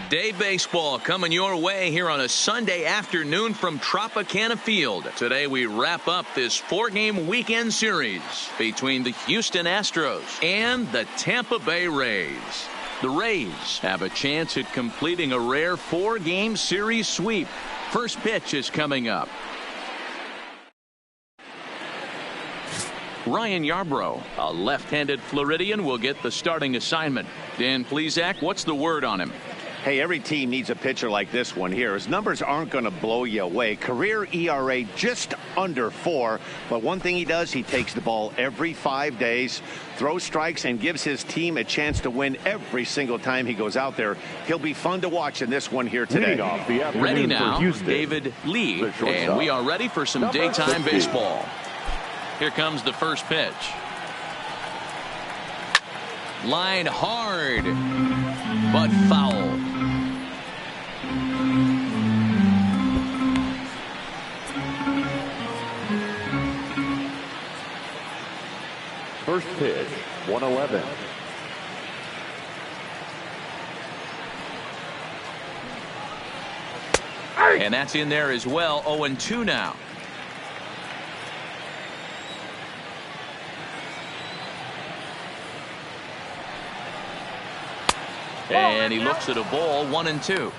Day baseball coming your way here on a Sunday afternoon from Tropicana Field. Today we wrap up this 4-game weekend series between the Houston Astros and the Tampa Bay Rays. The Rays have a chance at completing a rare 4-game series sweep. First pitch is coming up. Ryan Yarbrough, a left-handed Floridian, will get the starting assignment. Dan Plesac, what's the word on him? Hey, every team needs a pitcher like this one here. His numbers aren't going to blow you away. Career ERA just under 4. But one thing he does, he takes the ball every 5 days, throws strikes, and gives his team a chance to win every single time he goes out there. He'll be fun to watch in this one here today. Ready now, David Lee, and we are ready for some daytime baseball. Here comes the first pitch. Line hard, but foul. First pitch, 111. And that's in there as well. 0-2 now. And he looks at a ball. 1-2.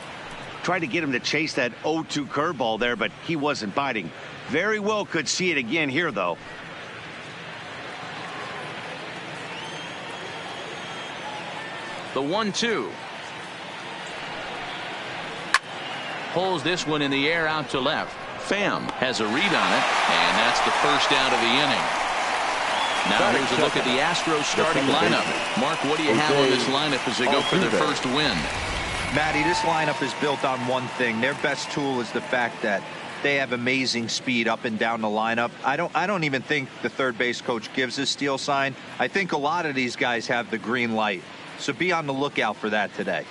Tried to get him to chase that 0-2 curveball there, but he wasn't biting. Very well could see it again here, though. The 1-2. Pulls this one in the air out to left. Pham has a read on it, and that's the first out of the inning. Now here's a look at the Astros starting lineup. Mark, what do you have on this lineup as they go for their first win? Matty, this lineup is built on one thing. Their best tool is the fact that they have amazing speed up and down the lineup. I don't even think the third base coach gives a steal sign. I think a lot of these guys have the green light. So be on the lookout for that today.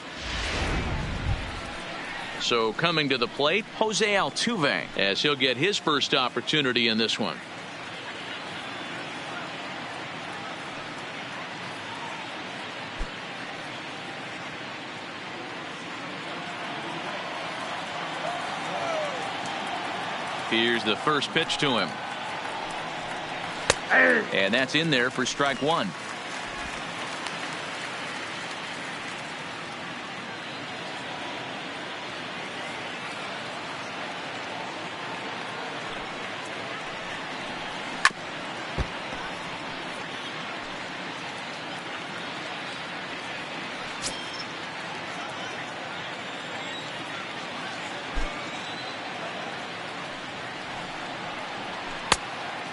So coming to the plate, Jose Altuve, as he'll get his first opportunity in this one. Here's the first pitch to him. And that's in there for strike one.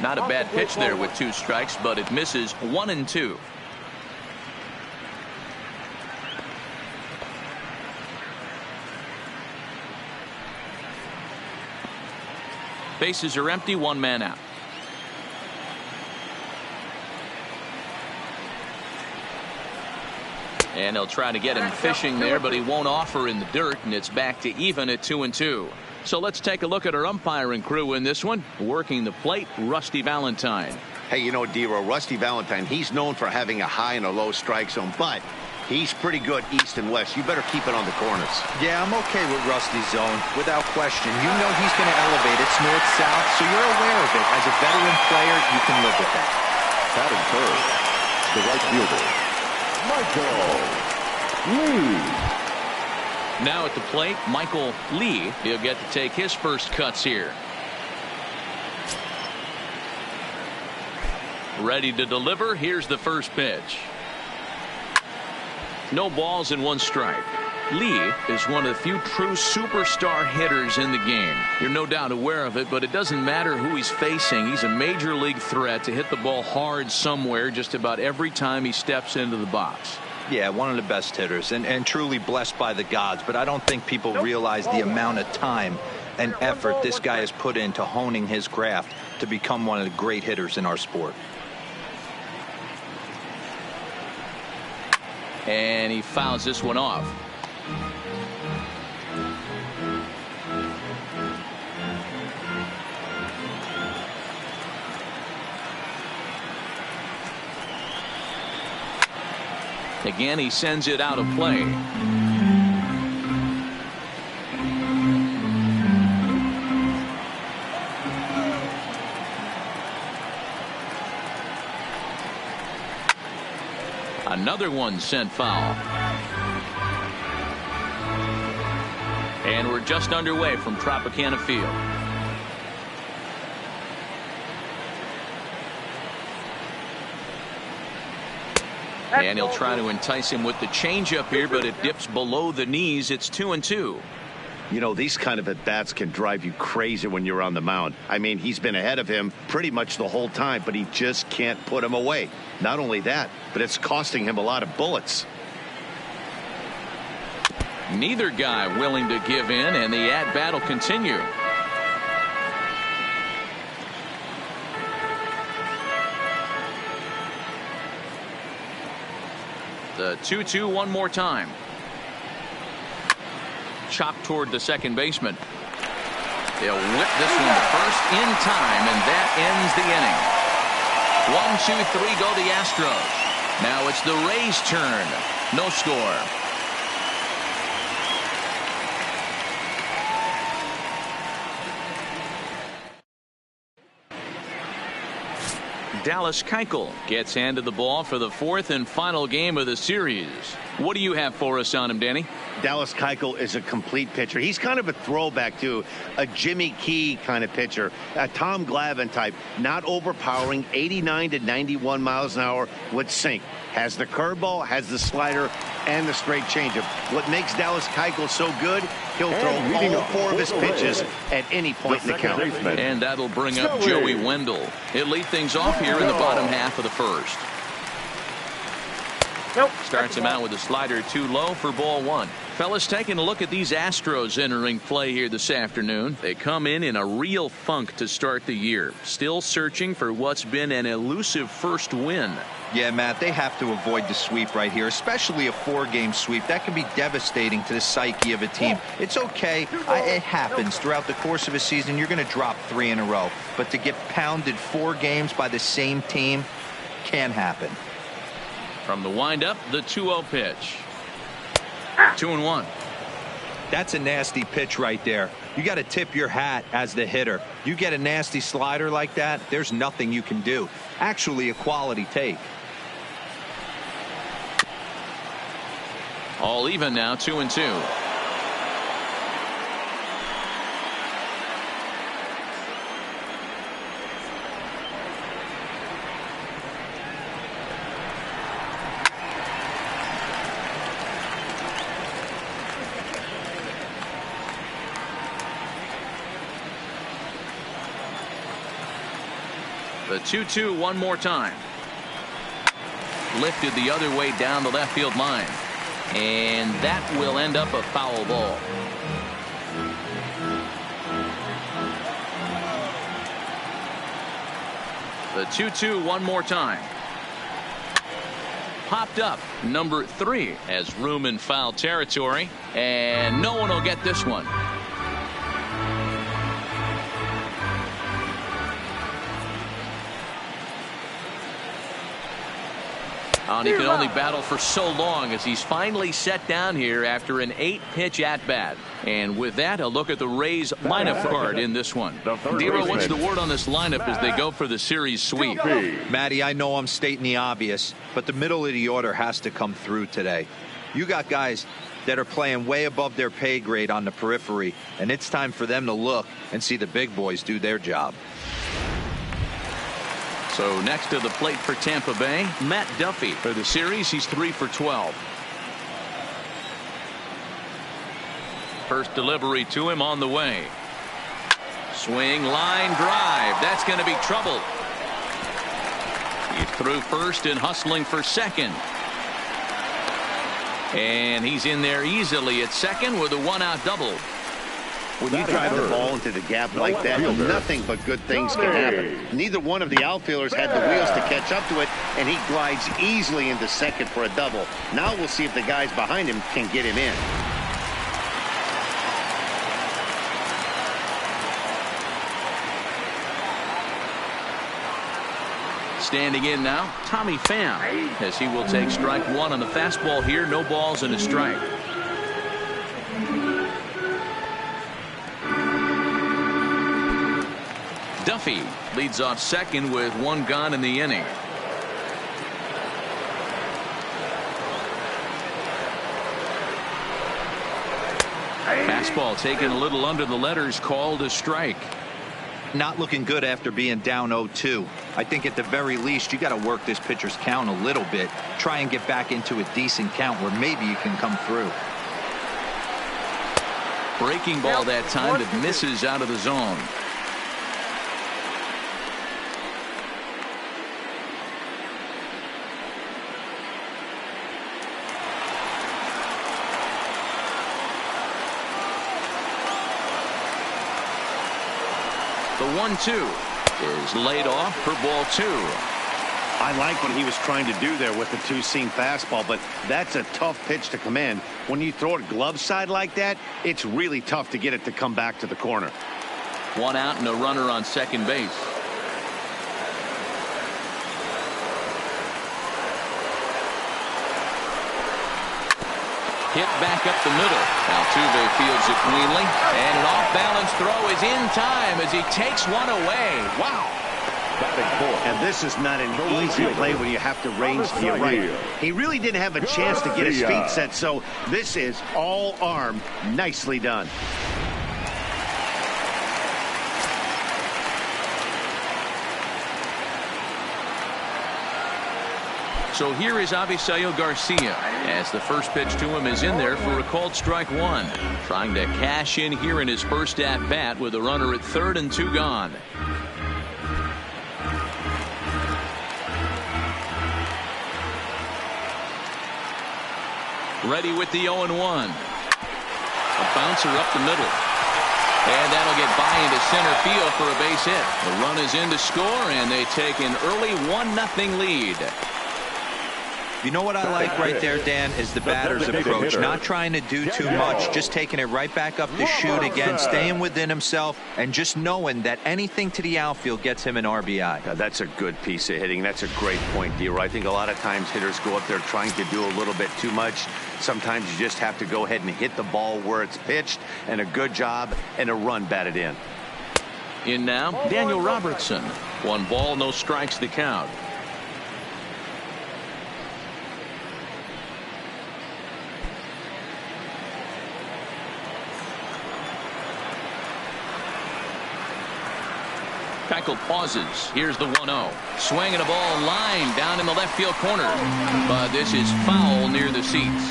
Not a bad pitch there with 2 strikes, but it misses. 1-2. Bases are empty, 1 man out. And they'll try to get him fishing there, but he won't offer in the dirt, and it's back to even at 2-2. So let's take a look at our umpiring crew in this one. Working the plate, Rusty Valentine. Hey, you know, Dero, Rusty Valentine, he's known for having a high and a low strike zone, but he's pretty good east and west. You better keep it on the corners. Yeah, I'm okay with Rusty's zone, without question. You know he's going to elevate. It's north-south, so you're aware of it. As a veteran player, you can live with that. Batting third, the right fielder, Michael Lee. Now at the plate, Michael Lee. He'll get to take his first cuts here. Ready to deliver. Here's the first pitch. No balls and 1 strike. Lee is one of the few true superstar hitters in the game. You're no doubt aware of it, but it doesn't matter who he's facing. He's a major league threat to hit the ball hard somewhere just about every time he steps into the box. Yeah, one of the best hitters and truly blessed by the gods. But I don't think people realize the amount of time and effort this guy has put into honing his craft to become one of the great hitters in our sport. And he fouls this one off. Again, he sends it out of play. Another one sent foul. And we're just underway from Tropicana Field. And he'll try to entice him with the changeup here, but it dips below the knees. It's 2-2. You know, these kind of at-bats can drive you crazy when you're on the mound. I mean, he's been ahead of him pretty much the whole time, but he just can't put him away. Not only that, but it's costing him a lot of bullets. Neither guy willing to give in, and the at-bat will continue. The 2-2 one more time. Chopped toward the second baseman. They'll whip this one to first in time, and that ends the inning. 1-2-3 go the Astros. Now it's the Rays' turn. No score. Dallas Keuchel gets handed the ball for the fourth and final game of the series. What do you have for us on him, Danny? Dallas Keuchel is a complete pitcher. He's kind of a throwback to a Jimmy Key kind of pitcher, a Tom Glavine type, not overpowering, 89 to 91 miles an hour with sink. Has the curveball, has the slider, and the straight changeup. What makes Dallas Keuchel so good, he'll throw all four of his pitches at any point in the count. And that'll bring up Joey Wendell. He'll lead things off here in the bottom half of the first. Starts him out with a slider too low for ball one. Fellas, taking a look at these Astros entering play here this afternoon. They come in a real funk to start the year. Still searching for what's been an elusive first win. Yeah, Matt, they have to avoid the sweep right here, especially a four-game sweep. That can be devastating to the psyche of a team. It's okay. It happens. Throughout the course of a season, you're going to drop 3 in a row. But to get pounded 4 games by the same team can happen. From the windup, the 2-0 pitch. 2-1. That's a nasty pitch right there. You got to tip your hat as the hitter. You get a nasty slider like that, there's nothing you can do. Actually, a quality take. All even now, 2-2. The 2-2 one more time. Lifted the other way down the left field line. And that will end up a foul ball. The 2-2 one more time. Popped up number 3 has room in foul territory. And no one will get this one. And he can only battle for so long as he's finally set down here after an 8-pitch at-bat. And with that, a look at the Rays lineup card in this one. Dero, what's the word on this lineup as they go for the series sweep? Matty, I know I'm stating the obvious, but the middle of the order has to come through today. You got guys that are playing way above their pay grade on the periphery, and it's time for them to look and see the big boys do their job. So next to the plate for Tampa Bay, Matt Duffy. For the series, he's 3 for 12. First delivery to him on the way. Swing, line, drive. That's going to be trouble. He's through first and hustling for second. And he's in there easily at second with a 1-out double. When you drive the ball into the gap like that, nothing but good things can happen. Neither one of the outfielders had the wheels to catch up to it, and he glides easily into second for a double. Now we'll see if the guys behind him can get him in. Standing in now, Tommy Pham, as he will take strike 1 on the fastball here. No balls and a strike. Duffy leads off second with 1 gone in the inning. fastball taken a little under the letters, called a strike. Not looking good after being down 0-2. I think at the very least you got to work this pitcher's count a little bit. Try and get back into a decent count where maybe you can come through. Breaking ball that time that misses out of the zone. The 1-2 is laid off for ball 2. I like what he was trying to do there with the two-seam fastball, but that's a tough pitch to command. When you throw it glove side like that, it's really tough to get it to come back to the corner. 1 out and a runner on second base. Hit back up the middle. Altuve fields it cleanly, and an off-balance throw is in time as he takes one away. Wow. And this is not an easy play when you have to range to your right. He really didn't have a chance to get his feet set, so this is all arm. Nicely done. So here is Avisaíl Garcia as the first pitch to him is in there for a called strike 1. Trying to cash in here in his first at bat with a runner at third and 2 gone. Ready with the 0-1. A bouncer up the middle. And that'll get by into center field for a base hit. The run is in to score, and they take an early 1-0 lead. You know what I like right there, Dan, is the batter's approach. Not trying to do too much, just taking it right back up the chute again, staying within himself, and just knowing that anything to the outfield gets him an RBI. Now, that's a good piece of hitting. That's a great point, D-Roy. I think a lot of times hitters go up there trying to do a little bit too much. Sometimes you just have to go ahead and hit the ball where it's pitched, and a good job and a run batted in. In now, Daniel Robertson. 1 ball, no strikes to count. Keuchel pauses. Here's the 1-0. Swinging a ball line down in the left field corner. But this is foul near the seats.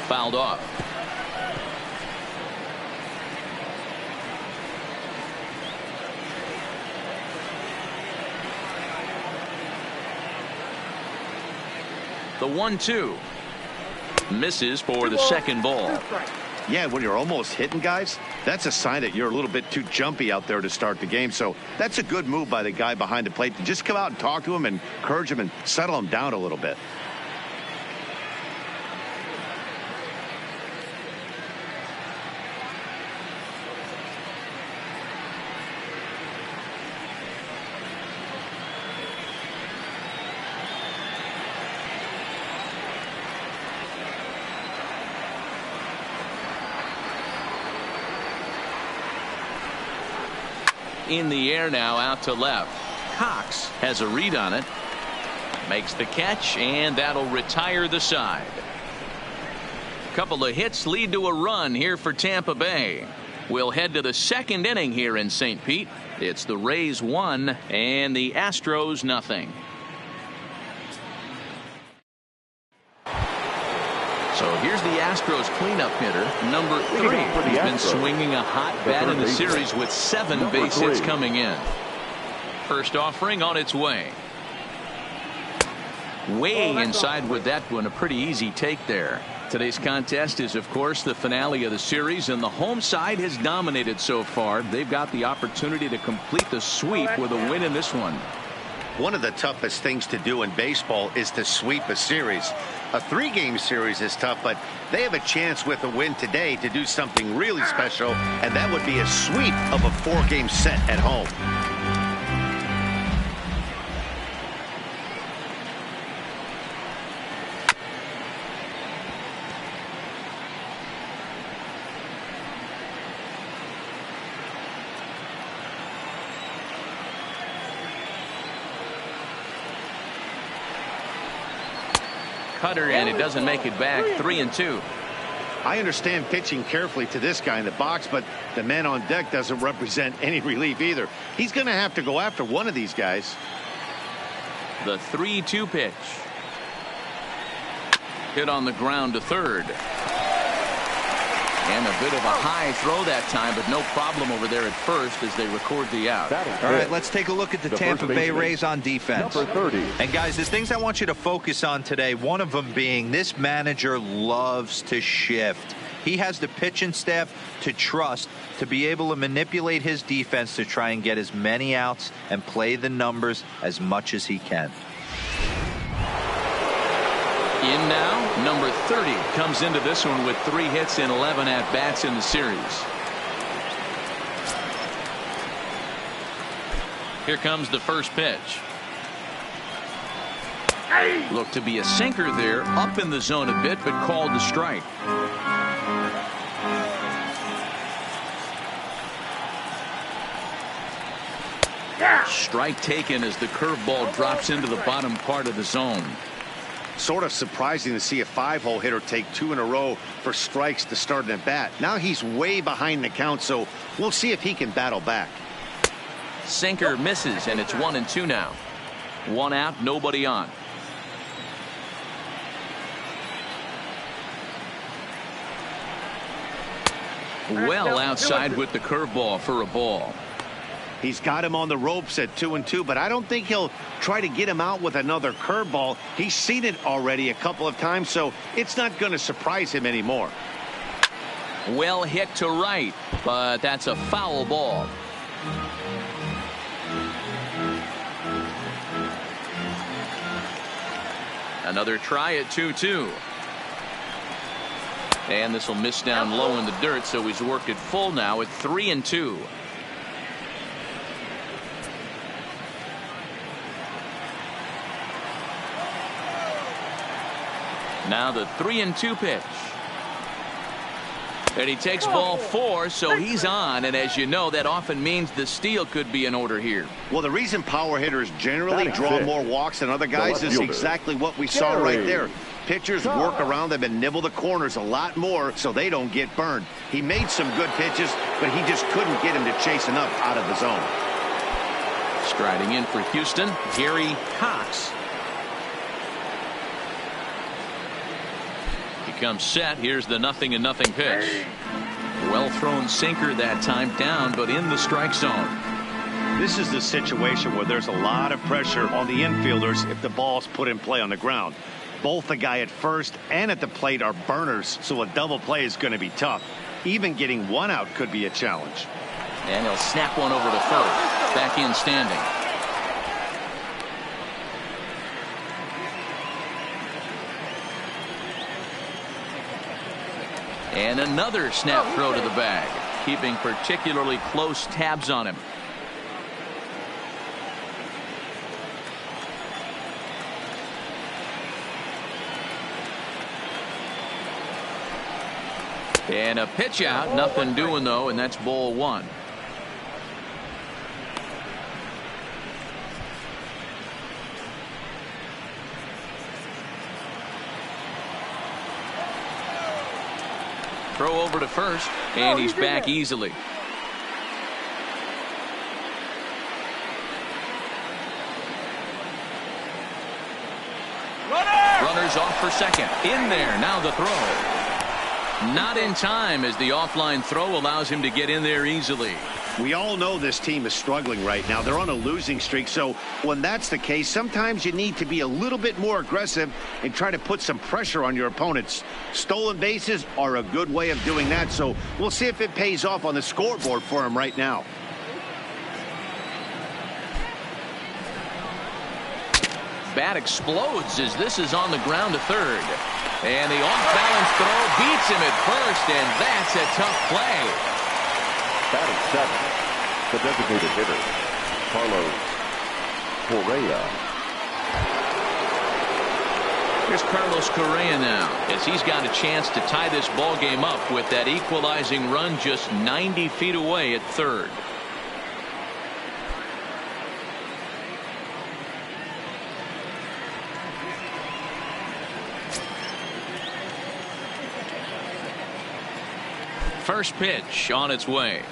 Fouled off. The 1-2 misses for the second ball. Yeah, when you're almost hitting guys, that's a sign that you're a little bit too jumpy out there to start the game. So that's a good move by the guy behind the plate to just come out and talk to him and encourage him and settle him down a little bit. In the air now, out to left. Cox has a read on it. Makes the catch, and that'll retire the side. Couple of hits lead to a run here for Tampa Bay. We'll head to the second inning here in St. Pete. It's the Rays 1 and the Astros 0. So here's the Astros cleanup hitter, number 3. He's been swinging a hot bat in the series with 7 base hits coming in. First offering on its way. Way inside with that one. A pretty easy take there. Today's contest is, of course, the finale of the series, and the home side has dominated so far. They've got the opportunity to complete the sweep with a win in this one. One of the toughest things to do in baseball is to sweep a series. A 3-game series is tough, but they have a chance with a win today to do something really special, and that would be a sweep of a 4-game set at home. cutter, and it doesn't make it back. 3-2. I understand pitching carefully to this guy in the box, but the man on deck doesn't represent any relief either. He's going to have to go after one of these guys. The 3-2 pitch. Hit on the ground to third. And a bit of a high throw that time, but no problem over there at first as they record the out. All right, let's take a look at the Tampa Bay Rays on defense. Number 30. And guys, there's things I want you to focus on today. One of them being this manager loves to shift. He has the pitching staff to trust to be able to manipulate his defense to try and get as many outs and play the numbers as much as he can. In now, number 30 comes into this one with 3 hits and 11 at-bats in the series. Here comes the first pitch. Looked to be a sinker there, up in the zone a bit, but called the strike. Strike taken as the curveball drops into the bottom part of the zone. Sort of surprising to see a 5-hole hitter take 2 in a row for strikes to start an at bat. Now he's way behind the count, so we'll see if he can battle back. Sinker misses, and it's 1-2 now. 1 out, nobody on. Well outside with the curveball for a ball. He's got him on the ropes at 2-2, but I don't think he'll try to get him out with another curveball. He's seen it already a couple of times, so it's not going to surprise him anymore. Well hit to right, but that's a foul ball. Another try at 2-2. And this will miss down low in the dirt, so he's worked it full now at 3-2. Now the 3-2 pitch. And he takes ball 4, so he's on. And as you know, that often means the steal could be in order here. Well, the reason power hitters generally draw more walks than other guys is exactly what we saw right there. Pitchers work around them and nibble the corners a lot more so they don't get burned. He made some good pitches, but he just couldn't get him to chase enough out of the zone. Striding in for Houston, Gary Cox. Comes set. Here's the 0-0 pitch. Well thrown sinker that time, down but in the strike zone. This is the situation where there's a lot of pressure on the infielders if the ball's put in play on the ground. Both the guy at first and at the plate are burners, so a double play is going to be tough. Even getting 1 out could be a challenge. And he'll snap one over to first. Back in standing. And another snap throw to the bag, keeping particularly close tabs on him. And a pitch out, nothing doing though, and that's ball 1. Throw over to first, and he's back easily. Runners off for second. In there, now the throw. Not in time as the offline throw allows him to get in there easily. We all know this team is struggling right now. They're on a losing streak, so when that's the case, sometimes you need to be a little bit more aggressive and try to put some pressure on your opponents. Stolen bases are a good way of doing that, so we'll see if it pays off on the scoreboard for him right now. Bat explodes as this is on the ground to third. And the off-balance throw beats him at first, and that's a tough play. Batting 7th, the designated hitter, Carlos Correa. Here's Carlos Correa now, as he's got a chance to tie this ball game up with that equalizing run just 90 feet away at third. First pitch on its way.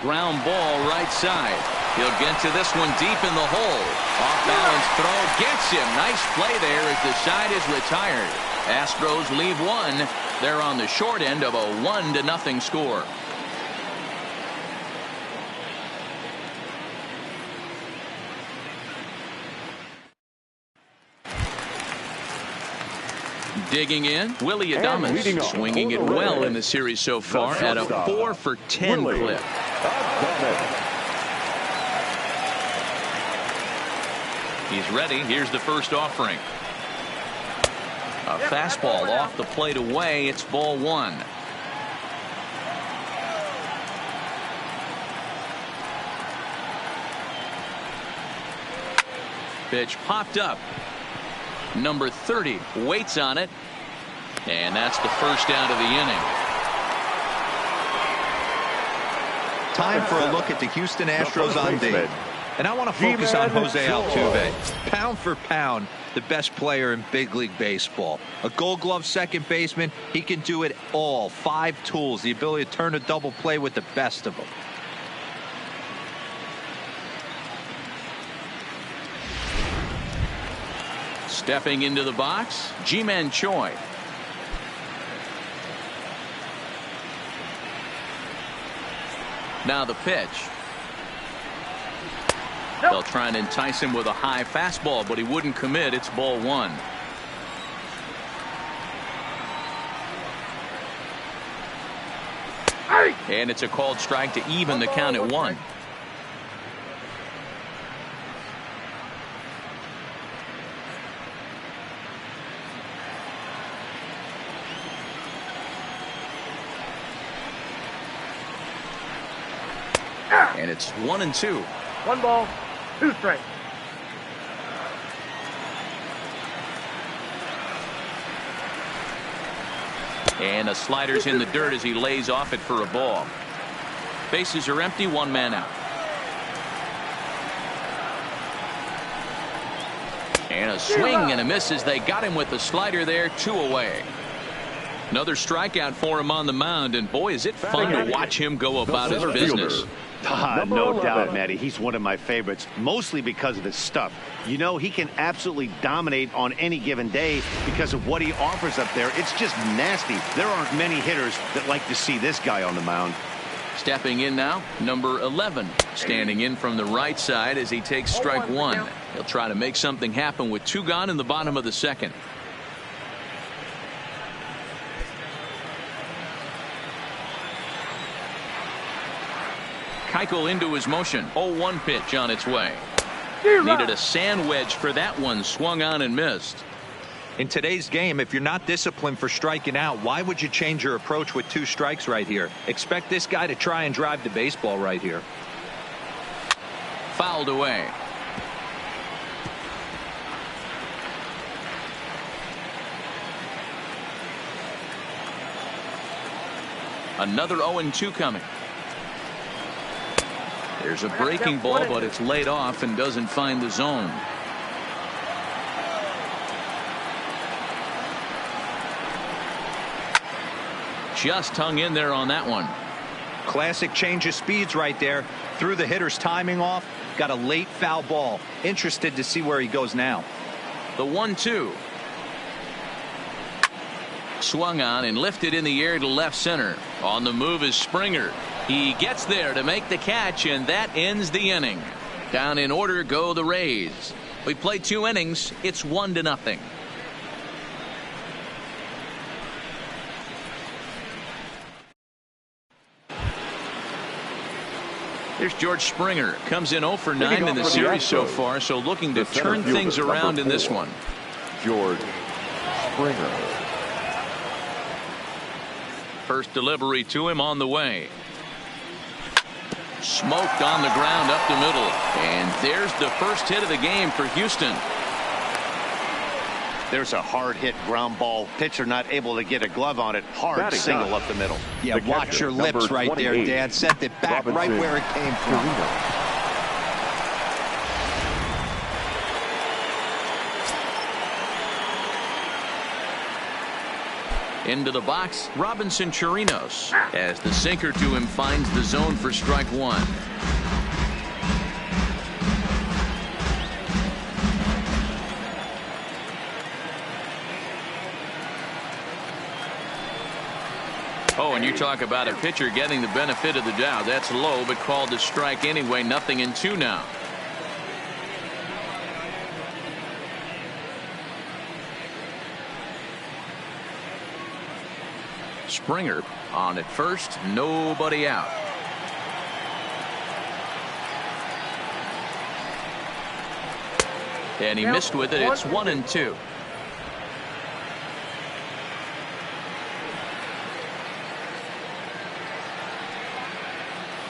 Ground ball right side. He'll get to this one deep in the hole. Off balance throw gets him. Nice play there as the side is retired. Astros leave one. They're on the short end of a 1-0 score. Digging in, Willie Adames, swinging it well in the series so far at a 4 for 10 clip. He's ready. Here's the first offering. A fastball off the plate away. It's ball 1. Pitch popped up. Number 30 waits on it, and that's the first out of the inning. Time for a look at the Houston Astros on D. And I want to focus on Jose Altuve. Pound for pound, the best player in big league baseball. A Gold Glove second baseman. He can do it all. 5 tools, the ability to turn a double play with the best of them. Stepping into the box, Ji-Man Choi. Now the pitch. They'll try and entice him with a high fastball, but he wouldn't commit. It's ball 1. And it's a called strike to even the count at 1. And it's 1-2. 1 ball, 2 strikes. And the slider's in the dirt as he lays off it for a ball. Bases are empty, 1 man out. And a swing and a miss as they got him with the slider there, 2 away. Another strikeout for him on the mound, and boy, is it fun to watch him go about his business. No doubt, Matty. He's one of my favorites, mostly because of his stuff. You know, he can absolutely dominate on any given day because of what he offers up there. It's just nasty. There aren't many hitters that like to see this guy on the mound. Stepping in now, number 11, standing in from the right side as he takes strike 1. He'll try to make something happen with 2 gone in the bottom of the 2nd. Keuchel into his motion. 0-1 pitch on its way. Needed a sand wedge for that one. Swung on and missed. In today's game, if you're not disciplined for striking out, why would you change your approach with 2 strikes right here? Expect this guy to try and drive the baseball right here. Fouled away. Another 0-2 coming. There's a breaking ball, but it's laid off and doesn't find the zone. Just hung in there on that one. Classic change of speeds right there. Threw the hitter's timing off. Got a late foul ball. Interested to see where he goes now. The 1-2. Swung on and lifted in the air to left center. On the move is Springer. He gets there to make the catch, and that ends the inning. Down in order go the Rays. We played 2 innings. It's 1-0. Here's George Springer. Comes in 0 for 9 in the series so far, so looking to turn things around in this one. George Springer. First delivery to him on the way. Smoked on the ground up the middle. And there's the first hit of the game for Houston. There's a hard hit ground ball. Pitcher not able to get a glove on it. Hard single up the middle. Yeah, watch your lips right there, Dad. Sent it back right where it came from. Into the box, Robinson Chirinos, as the sinker to him finds the zone for strike one. Oh, and you talk about a pitcher getting the benefit of the doubt. That's low, but called a strike anyway. 0-2 now. Springer on at first, nobody out. And he missed with it. It's 1-2.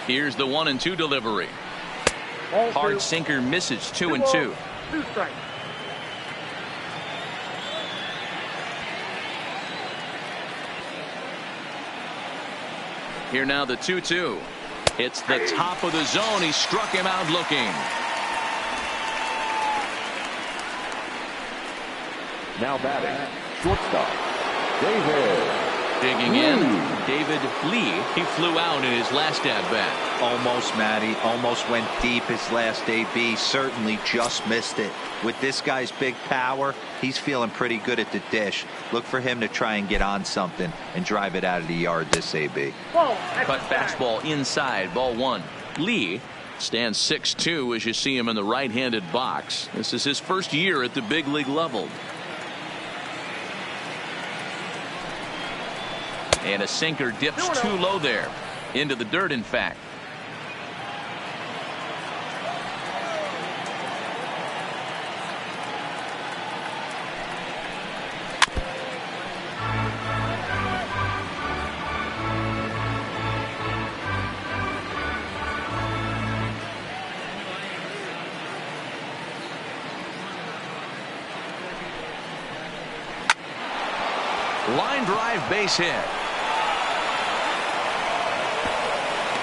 Here's the 1-2 delivery. Hard sinker misses. 2-2. 2 strikes. Here now the 2-2. It's the top of the zone. He struck him out looking. Now batting, shortstop, David. Digging in, David Lee. He flew out in his last at-bat. Almost, Matty. Almost went deep his last AB. Certainly just missed it. With this guy's big power, he's feeling pretty good at the dish. Look for him to try and get on something and drive it out of the yard this AB. Cut fastball inside, ball one. Lee stands 6'2" as you see him in the right-handed box. This is his first year at the big league level. And a sinker dips too low there. Into the dirt, in fact. Line drive, base hit.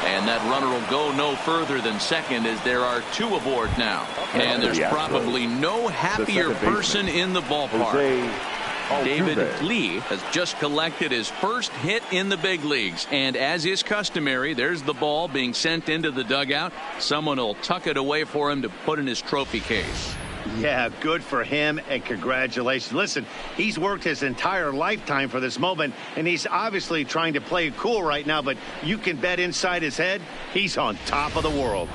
And that runner will go no further than second as there are 2 aboard now. And there's probably no happier person in the ballpark. David Lee has just collected his first hit in the big leagues. And as is customary, there's the ball being sent into the dugout. Someone will tuck it away for him to put in his trophy case. Yeah, good for him, and congratulations. Listen, he's worked his entire lifetime for this moment, and he's obviously trying to play it cool right now, but you can bet inside his head, he's on top of the world.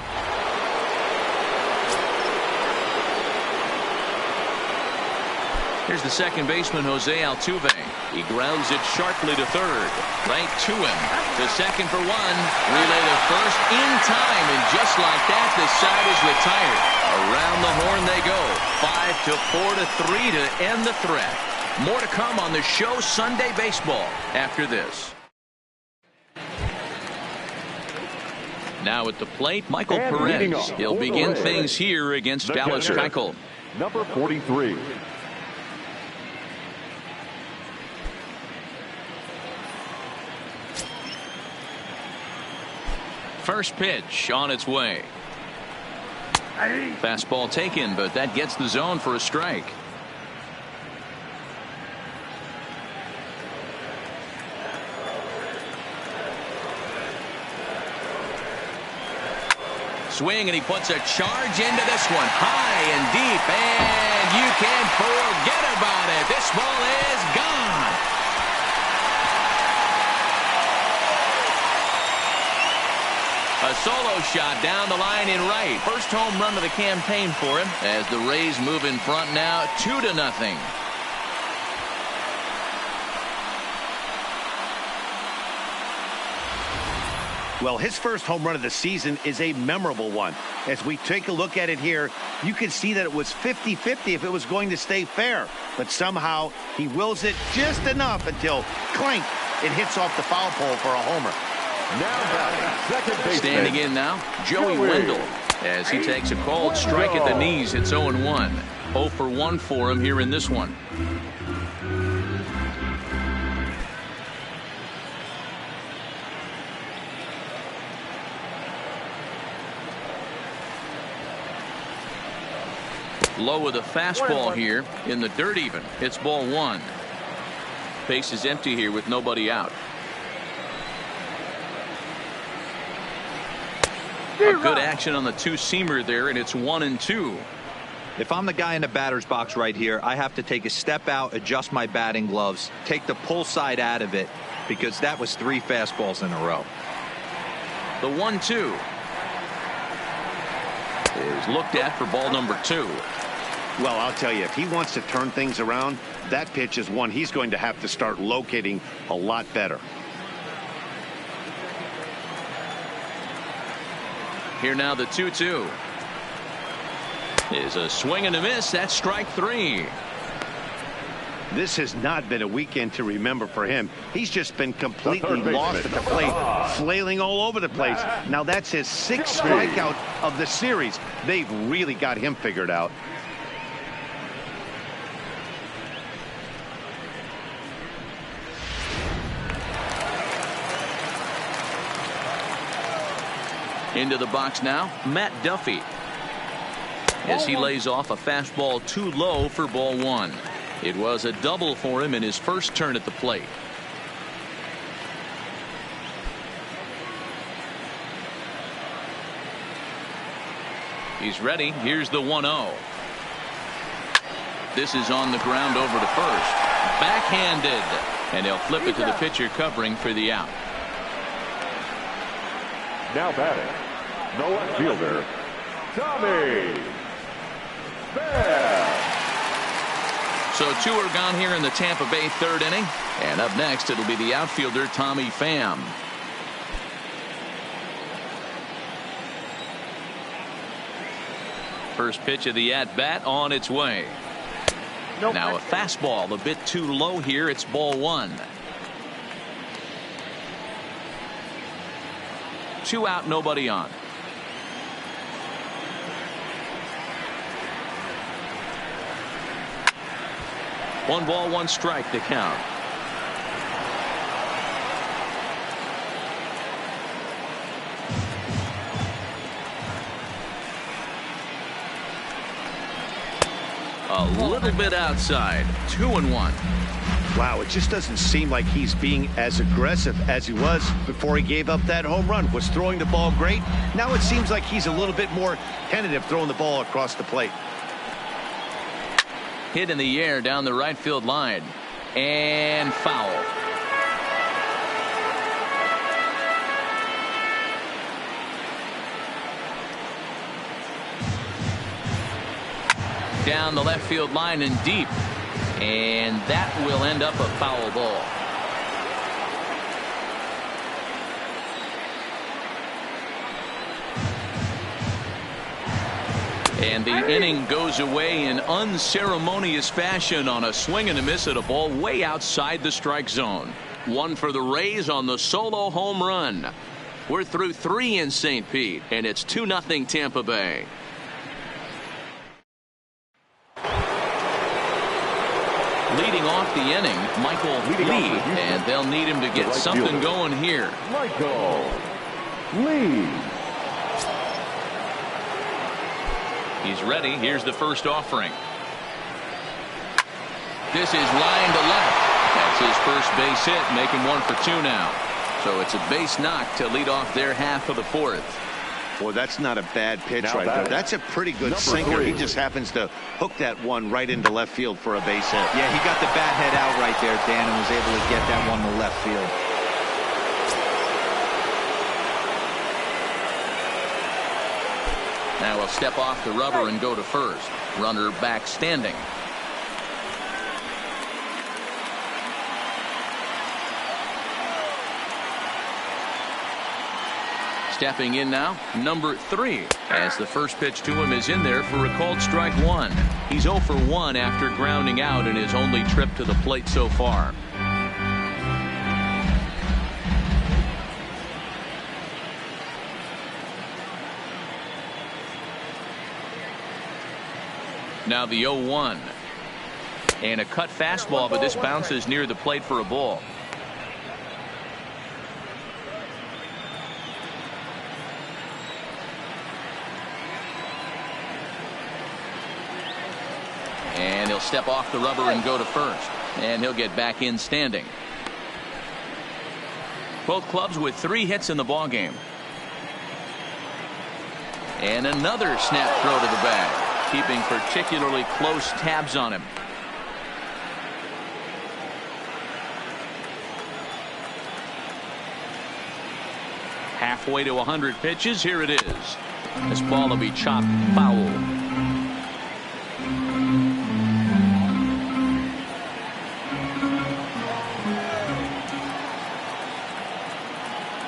Here's the second baseman, Jose Altuve. He grounds it sharply to third. Right to him. To second for one. Relay to first in time. And just like that, the side is retired. Around the horn they go. 5-4-3 to end the threat. More to come on the show Sunday Baseball after this. Now at the plate, Michael Perez. He'll begin things here against Dallas Keuchel. Number 43. First pitch on its way. Fastball taken, but that gets the zone for a strike. Swing, and he puts a charge into this one. High and deep, and you can forget about it. This ball is gone. A solo shot down the line in right. First home run of the campaign for him as the Rays move in front now 2-0. Well, his first home run of the season is a memorable one. As we take a look at it here, you can see that it was 50-50 if it was going to stay fair. But somehow he wills it just enough until clank, it hits off the foul pole for a homer. Now batting, second baseman. Standing in now, Joey Wendell, as he takes a called strike at the knees. It's 0-1. 0 for 1 for him here in this one. Low with a fastball here in the dirt even. It's ball one. Base is empty here with nobody out. Good action on the two-seamer there, and it's 1-2. If I'm the guy in the batter's box right here, I have to take a step out, adjust my batting gloves, take the pull side out of it, because that was 3 fastballs in a row. The 1-2 is looked at for ball number 2. Well, I'll tell you, if he wants to turn things around, that pitch is one he's going to have to start locating a lot better. Here now the 2-2 is a swing and a miss. That's strike 3. This has not been a weekend to remember for him. He's just been completely lost at the plate, flailing all over the place. Now that's his 6th strikeout of the series. They've really got him figured out. Into the box now, Matt Duffy, as he lays off a fastball too low for ball 1. It was a double for him in his first turn at the plate. He's ready. Here's the 1-0. This is on the ground over to first. Backhanded, and he'll flip it to the pitcher covering for the out. Now batting, the left fielder, Tommy Pham. So 2 are gone here in the Tampa Bay 3rd inning. And up next, it'll be the outfielder, Tommy Pham. First pitch of the at-bat on its way. Now a fastball a bit too low here. It's ball 1. 2 out, nobody on. One ball, 1 strike to count. A little bit outside. 2-1. Wow, it just doesn't seem like he's being as aggressive as he was before he gave up that home run. Was throwing the ball great. Now it seems like he's a little bit more tentative throwing the ball across the plate. Hit in the air down the right field line. And foul. Down the left field line and deep. And that will end up a foul ball. And the inning goes away in unceremonious fashion on a swing and a miss at a ball way outside the strike zone. 1 for the Rays on the solo home run. We're through 3 in St. Pete, and it's 2-0 Tampa Bay. Leading off the inning, Michael Lee, and they'll need him to get something going here. Michael Lee. He's ready. Here's the first offering. This is line to left. That's his first base hit, making 1 for 2 now. So it's a base knock to lead off their half of the 4th. Boy, that's not a bad pitch Now right there. That's a pretty good sinker. 3. He just happens to hook that one right into left field for a base hit. Yeah, he got the bat head out right there, Dan, and was able to get that one to left field. Now he'll step off the rubber and go to first. Runner back standing. Stepping in now, number 3, as the first pitch to him is in there for a called strike 1. He's 0 for 1 after grounding out in his only trip to the plate so far. Now the 0-1. And a cut fastball, but this bounces near the plate for a ball. And he'll step off the rubber and go to first. And he'll get back in standing. Both clubs with 3 hits in the ballgame. And another snap throw to the bag, keeping particularly close tabs on him. Halfway to 100 pitches. Here it is. This ball will be chopped foul.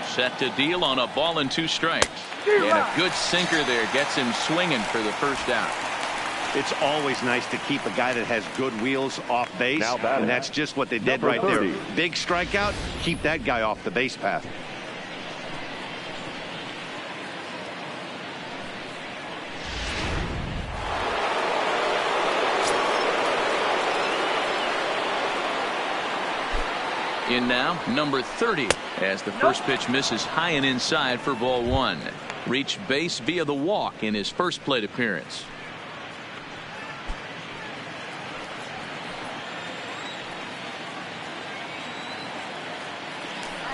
Set to deal on a ball and 2 strikes. And a good sinker there gets him swinging for the first out. It's always nice to keep a guy that has good wheels off base. And that's just what they did right there. Big strikeout. Keep that guy off the base path. In now, number 30, as the first pitch misses high and inside for ball 1. Reached base via the walk in his first plate appearance.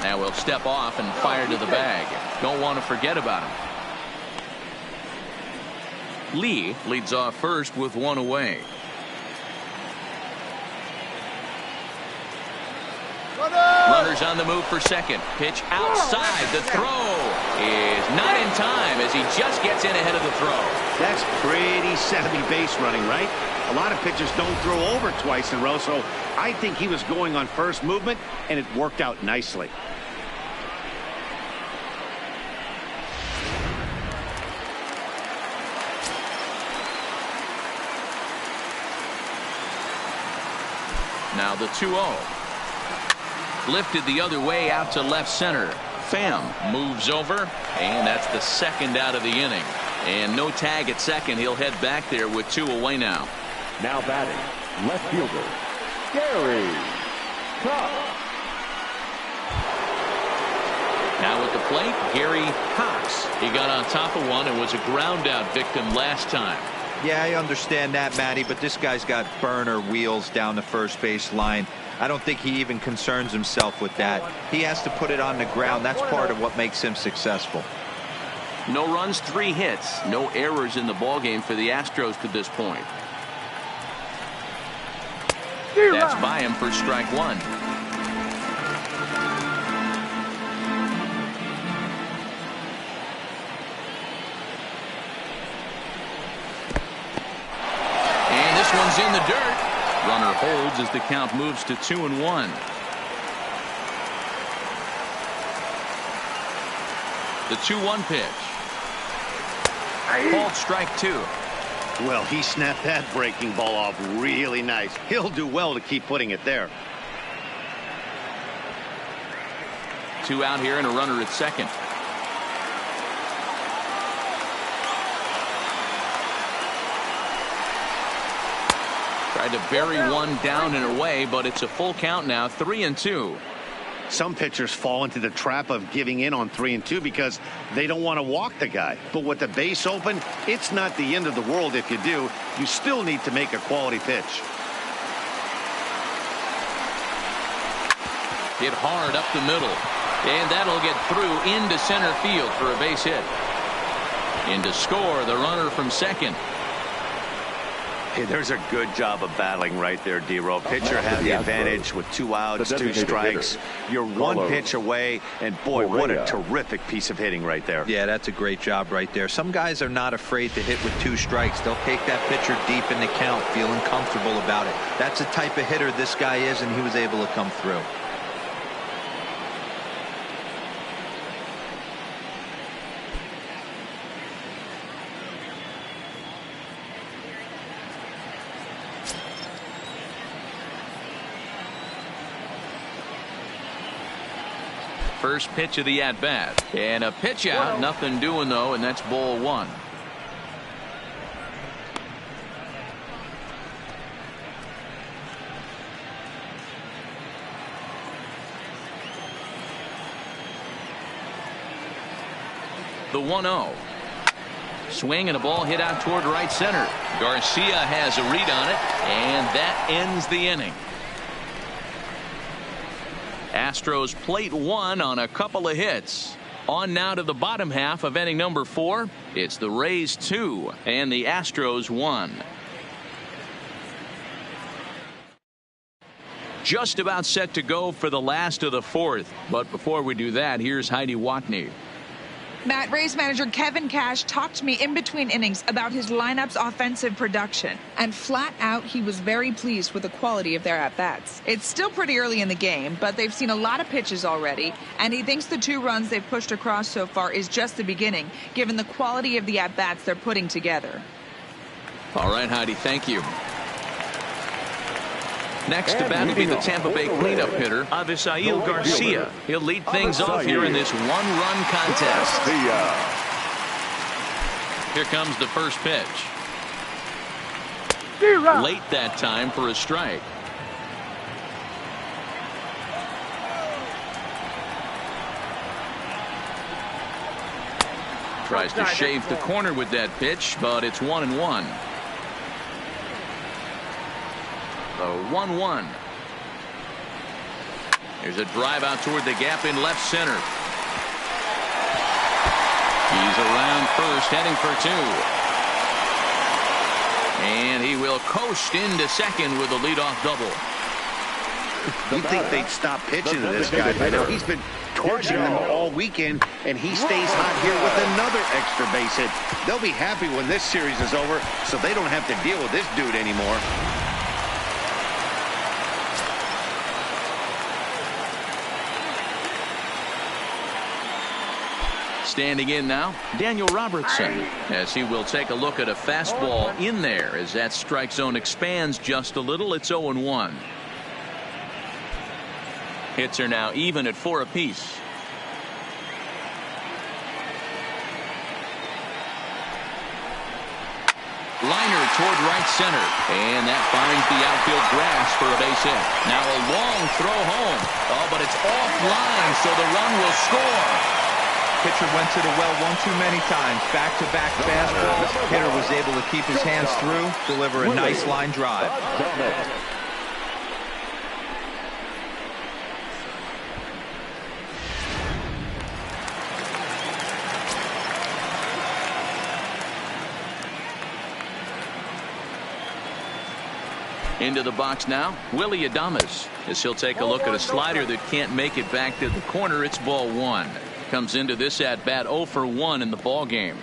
Now we'll step off and fire to the bag. Don't want to forget about him. Lee leads off first with 1 away. Runners on the move for second. Pitch outside. The throw is not in time as he just gets in ahead of the throw. That's pretty savvy base running, right? A lot of pitchers don't throw over twice in a row, so I think he was going on first movement, and it worked out nicely. Now the 2-0. Lifted the other way out to left center. Pham moves over, and that's the second out of the inning. And no tag at second. He'll head back there with 2 away now. Now batting, left fielder, Gary Cox. Now at the plate, Gary Cox. He got on top of one and was a ground out victim last time. Yeah, I understand that, Matty, but this guy's got burner wheels down the first base line. I don't think he even concerns himself with that. He has to put it on the ground. That's part of what makes him successful. No runs, 3 hits. No errors in the ballgame for the Astros to this point. That's by him for strike 1. And this one's in the dirt. Runner holds as the count moves to 2-1. The 2-1 pitch. Called strike 2. Well, he snapped that breaking ball off really nice. He'll do well to keep putting it there. 2 out here and a runner at second. Tried to bury one down and away, but it's a full count now. 3-2. Some pitchers fall into the trap of giving in on 3-2 because they don't want to walk the guy. But with the base open, it's not the end of the world if you do. You still need to make a quality pitch. Hit hard up the middle. And that'll get through into center field for a base hit. And to score, the runner from second. Hey, there's a good job of battling right there, D-Row. Pitcher had the advantage with 2 outs, 2 strikes. You're 1 pitch away, and boy, what a terrific piece of hitting right there. Yeah, that's a great job right there. Some guys are not afraid to hit with 2 strikes. They'll take that pitcher deep in the count, feeling comfortable about it. That's the type of hitter this guy is, and he was able to come through. First pitch of the at-bat. And a pitch out. Nothing doing, though, and that's ball 1. The 1-0. Swing and a ball hit out toward right center. Garcia has a read on it, and that ends the inning. Astros plate one on a couple of hits. On now to the bottom half of inning number 4. It's the Rays 2 and the Astros 1. Just about set to go for the last of the 4th. But before we do that, here's Heidi Watney. Matt, Rays manager Kevin Cash talked to me in between innings about his lineup's offensive production. And flat out, he was very pleased with the quality of their at-bats. It's still pretty early in the game, but they've seen a lot of pitches already. And he thinks the 2 runs they've pushed across so far is just the beginning, given the quality of the at-bats they're putting together. All right, Heidi, thank you. Next to bat will be the Tampa Bay cleanup hitter, Avisail Garcia. He'll lead things off here in this one-run contest. Here comes the first pitch. Late that time for a strike. Tries to shave the corner with that pitch, but it's 1-1. The 1-1. There's a drive out toward the gap in left center. He's around first, heading for 2. And he will coast into second with a leadoff double. You'd think they'd stop pitching to this guy by now. He's been torching them all weekend, and he stays hot here with another extra base hit. They'll be happy when this series is over, so they don't have to deal with this dude anymore. Standing in now, Daniel Robertson, as he will take a look at a fastball in there as that strike zone expands just a little. It's 0-1. Hits are now even at 4 apiece. Liner toward right center, and that finds the outfield grass for a base hit. Now a long throw home. Oh, but it's offline, so the run will score. Pitcher went to the well one too many times. Back-to-back fastballs. Hitter was able to keep his hands through, deliver a nice line drive. Into the box now, Willie Adames, as he'll take a look at a slider that can't make it back to the corner. It's ball 1. Comes into this at bat 0 for 1 in the ball game.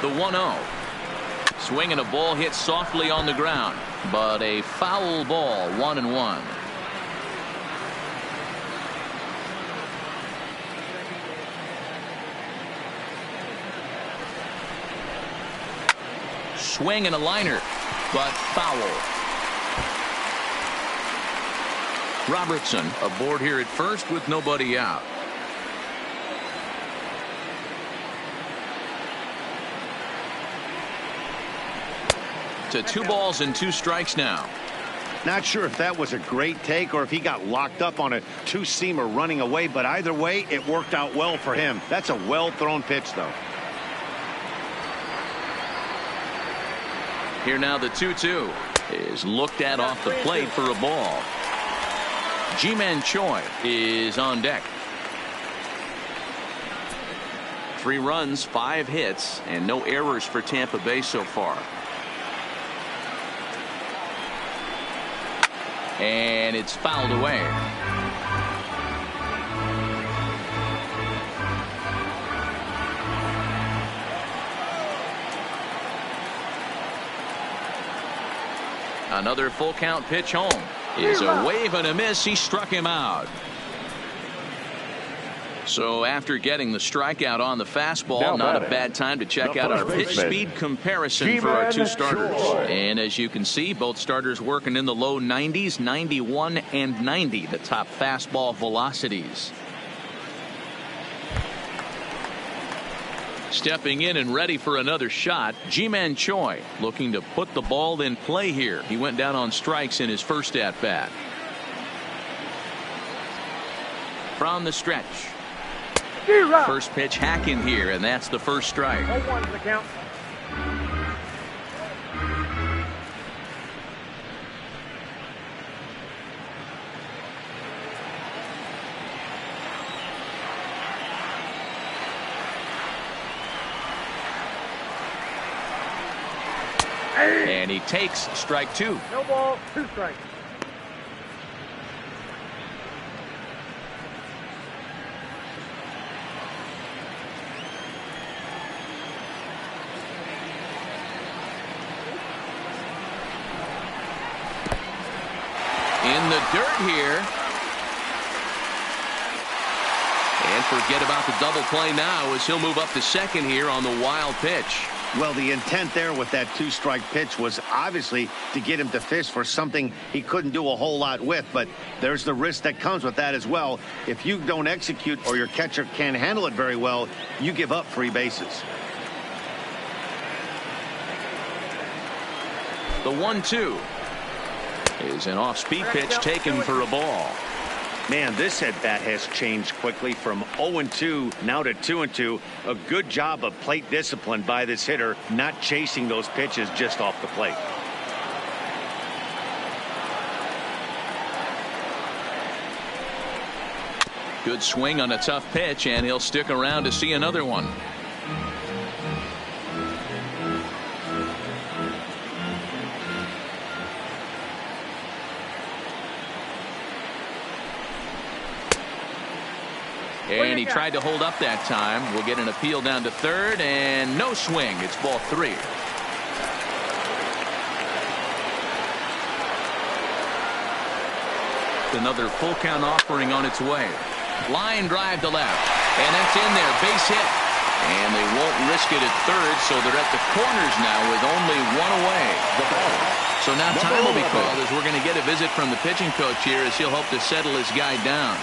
The 1-0. Swinging a ball hit softly on the ground, but a foul ball. 1-1. Swing and a liner, but foul. Robertson aboard here at first with nobody out. To 2 balls and 2 strikes now. Not sure if that was a great take or if he got locked up on a 2-seamer running away, but either way, it worked out well for him. That's a well-thrown pitch, though. Here now the 2-2 is looked at off the plate for a ball. Ji-Man Choi is on deck. 3 runs, 5 hits, and no errors for Tampa Bay so far. And it's fouled away. Another full count pitch home is a wave and a miss. He struck him out. So after getting the strikeout on the fastball, not a bad time to check out our pitch speed comparison for our 2 starters. And as you can see, both starters working in the low 90s, 91 and 90, the top fastball velocities. Stepping in and ready for another shot, Ji-Man Choi looking to put the ball in play here. He went down on strikes in his first at bat. From the stretch, Zero. First pitch hacking here, and that's the first strike. 0-1 the count. And he takes strike two. No ball, 2 strikes. In the dirt here. And forget about the double play now as he'll move up to second here on the wild pitch. Well, the intent there with that 2-strike pitch was obviously to get him to fish for something he couldn't do a whole lot with, but there's the risk that comes with that as well. If you don't execute or your catcher can't handle it very well, you give up free bases. The 1-2 is an off-speed pitch taken for a ball. Man, this at-bat has changed quickly from 0-2 now to 2-2. A good job of plate discipline by this hitter, not chasing those pitches just off the plate. Good swing on a tough pitch, and he'll stick around to see another one. And he tried to hold up that time. We'll get an appeal down to third, and no swing. It's ball 3. Another full count offering on its way. Line drive to left, and that's in there. Base hit, and they won't risk it at third, so they're at the corners now with only 1 away. The ball. So now time will be called as we're going to get a visit from the pitching coach here as he'll hope to settle his guy down.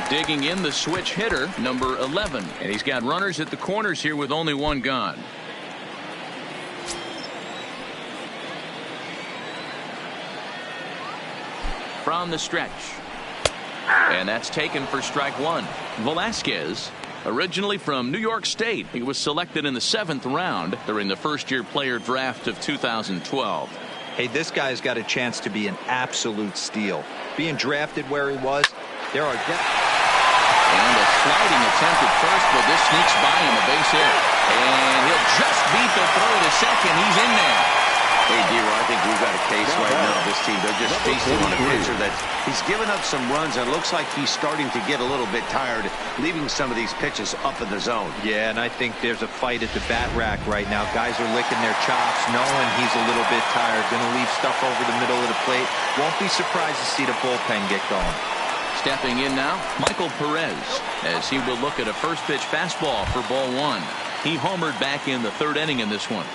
Digging in the switch hitter, number 11. And he's got runners at the corners here with only 1 gone. From the stretch. And that's taken for strike 1. Velasquez, originally from New York State. He was selected in the 7th round during the first-year player draft of 2012. Hey, this guy's got a chance to be an absolute steal. Being drafted where he was, there are... And a sliding attempt at first, but this sneaks by him, a base hit. And he'll just beat the throw to second. He's in there. Hey, D-Roy, I think we've got a case right now. This team, they're just feasting on a pitcher that he's given up some runs, and it looks like he's starting to get a little bit tired, leaving some of these pitches up in the zone. Yeah, and I think there's a fight at the bat rack right now. Guys are licking their chops, knowing he's a little bit tired. Going to leave stuff over the middle of the plate. Won't be surprised to see the bullpen get going. Stepping in now, Michael Perez, as he will look at a first pitch fastball for ball 1. He homered back in the 3rd inning in this one.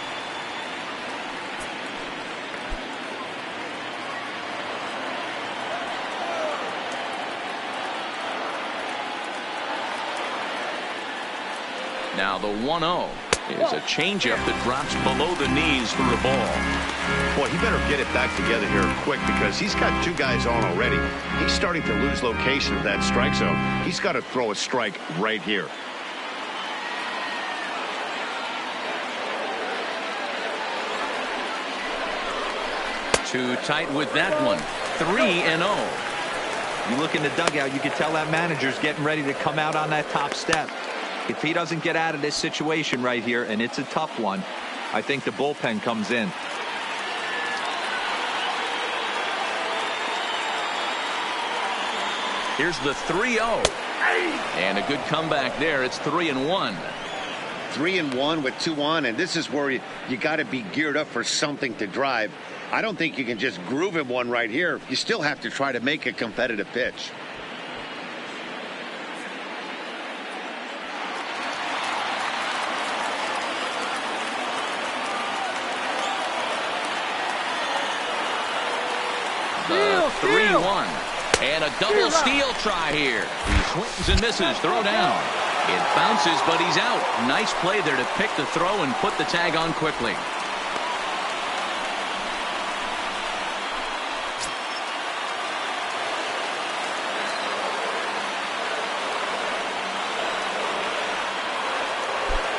Now the 1-0 is a changeup that drops below the knees for a ball. Boy, he better get it back together here quick because he's got 2 guys on already. He's starting to lose location of that strike zone. He's got to throw a strike right here. Too tight with that one. 3-0. You look in the dugout, you can tell that manager's getting ready to come out on that top step. If he doesn't get out of this situation right here, and it's a tough one, I think the bullpen comes in. Here's the 3-0. And a good comeback there. It's 3-1. 3-1 with 2 on, and this is where you got to be geared up for something to drive. I don't think you can just groove him one right here. You still have to try to make a competitive pitch. The 3-1. And a double steal try here. He swings and misses. Throw down. It bounces, but he's out. Nice play there to pick the throw and put the tag on quickly.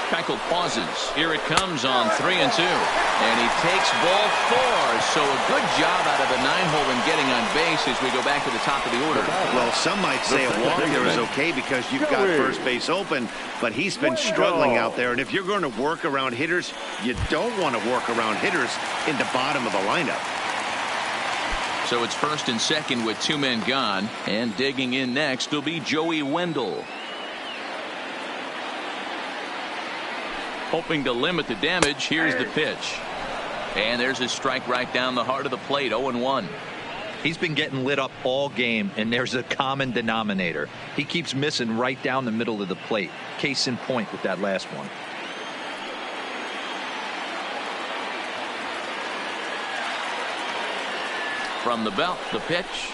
Keuchel pauses. Here it comes on 3-2. And he takes ball 4. So a good job out of the 9-hole in getting on base as we go back to the top of the order. Well, some might say a walk there is okay because you've got first base open, but he's been struggling out there. And if you're going to work around hitters, you don't want to work around hitters in the bottom of the lineup. So it's first and second with 2 men gone. And digging in next will be Joey Wendell. Hoping to limit the damage. Here's the pitch. And there's a strike right down the heart of the plate. 0-1. He's been getting lit up all game, and there's a common denominator. He keeps missing right down the middle of the plate. Case in point with that last one. From the belt, the pitch.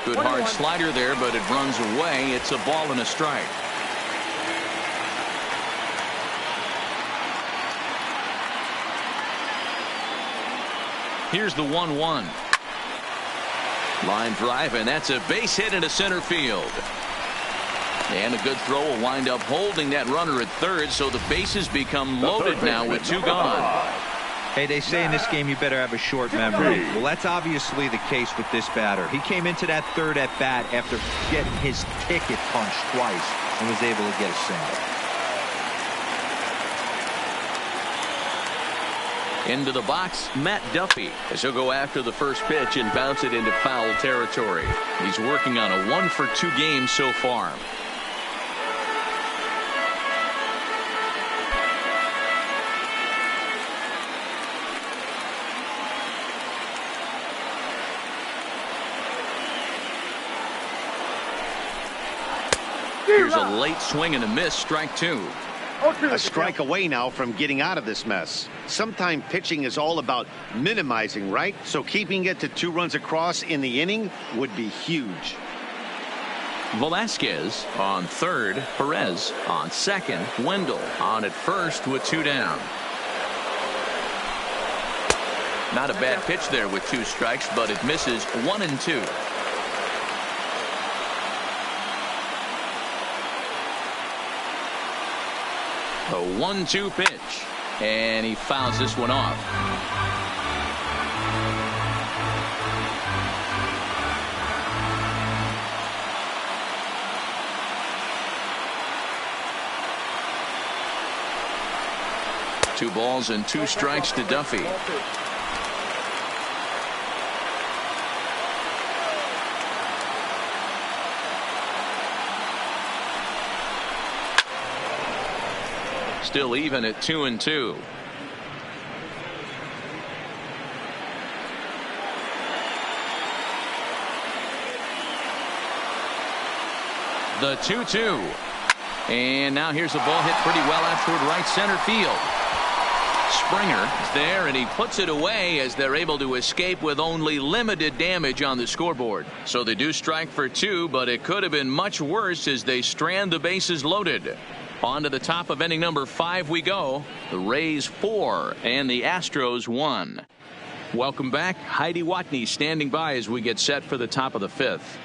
Good hard slider there, but it runs away. It's a ball and a strike. Here's the 1-1. Line drive, and that's a base hit into center field. And a good throw will wind up holding that runner at third, so the bases become loaded now with 2 gone. Hey, they say in this game you better have a short memory. Well, that's obviously the case with this batter. He came into that third at bat after getting his ticket punched twice and was able to get a single. Into the box, Matt Duffy, as he'll go after the first pitch and bounce it into foul territory. He's working on a 1-for-2 game so far. Here's a late swing and a miss, strike 2. A strike away now from getting out of this mess. Sometimes pitching is all about minimizing, right? So keeping it to 2 runs across in the inning would be huge. Velasquez on third, Perez on second, Wendell on at first with 2 down. Not a bad pitch there with 2 strikes, but it misses 1-2. A 1-2 pitch, and he fouls this one off. Two balls and 2 strikes to Duffy. Still even at 2-2. The 2-2. And now here's a ball hit pretty well out toward right center field. Springer is there, and he puts it away as they're able to escape with only limited damage on the scoreboard. So they do strike for 2, but it could have been much worse as they strand the bases loaded. On to the top of inning number 5 we go. The Rays 4 and the Astros 1. Welcome back. Heidi Watney standing by as we get set for the top of the 5th.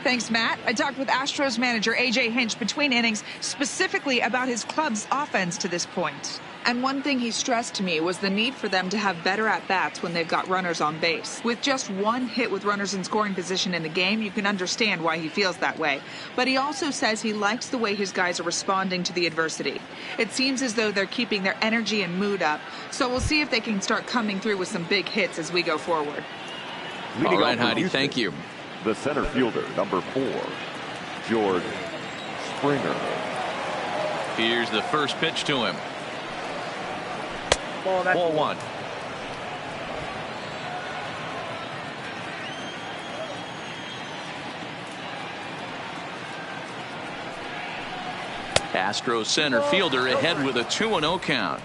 Thanks, Matt. I talked with Astros manager A.J. Hinch between innings specifically about his club's offense to this point. And one thing he stressed to me was the need for them to have better at-bats when they've got runners on base. With just 1 hit with runners in scoring position in the game, you can understand why he feels that way. But he also says he likes the way his guys are responding to the adversity. It seems as though they're keeping their energy and mood up. So we'll see if they can start coming through with some big hits as we go forward. All right, Heidi, thank you. The center fielder, number 4, George Springer. Here's the first pitch to him. Ball 1. Astros center fielder ahead with a 2-0 count.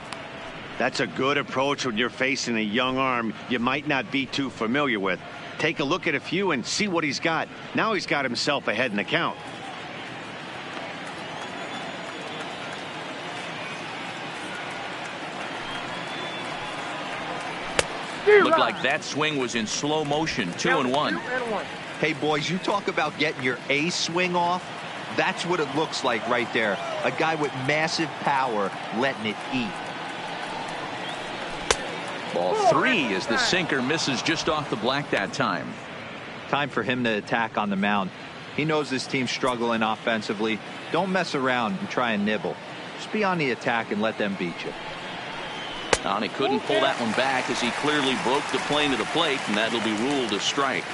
That's a good approach when you're facing a young arm you might not be too familiar with. Take a look at a few and see what he's got. Now he's got himself ahead in the count. Looked like that swing was in slow motion. 2-1. Hey, boys, you talk about getting your A swing off. That's what it looks like right there. A guy with massive power letting it eat. Ball 3 as the sinker misses just off the black that time. Time for him to attack on the mound. He knows this team's struggling offensively. Don't mess around and try and nibble. Just be on the attack and let them beat you. And he couldn't pull that one back as he clearly broke the plane to the plate, and that'll be ruled a strike.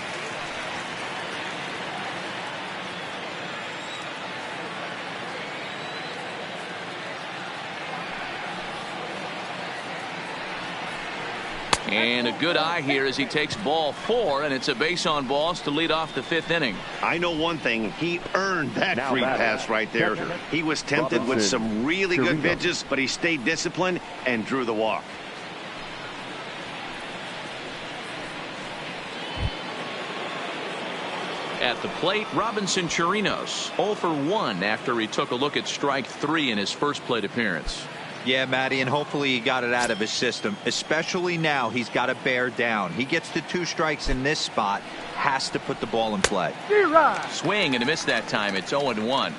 And a good eye here as he takes ball 4, and it's a base on balls to lead off the 5th inning. I know one thing. He earned that free pass right there. He was tempted with some really good pitches, but he stayed disciplined and drew the walk. At the plate, Robinson Chirinos 0 for 1 after he took a look at strike 3 in his first plate appearance. Yeah, Matty, and hopefully he got it out of his system, especially now he's got to bear down. He gets the 2 strikes in this spot, has to put the ball in play. Swing and a miss that time. It's 0-1.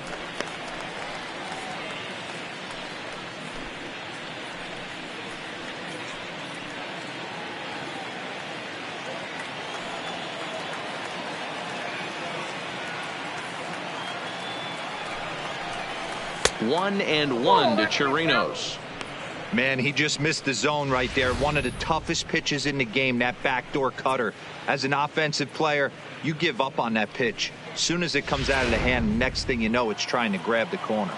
One and one to Chirinos. Man, he just missed the zone right there. One of the toughest pitches in the game, that backdoor cutter. As an offensive player, you give up on that pitch. As soon as it comes out of the hand, next thing you know, it's trying to grab the corner.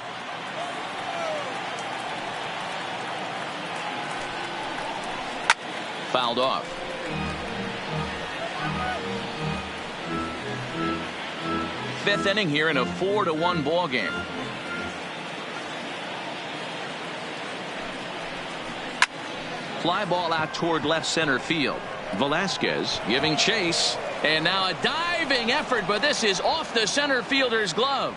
Fouled off. Fifth inning here in a 4-1 ball game. Fly ball out toward left center field. Velasquez giving chase, and now a diving effort, but this is off the center fielder's glove.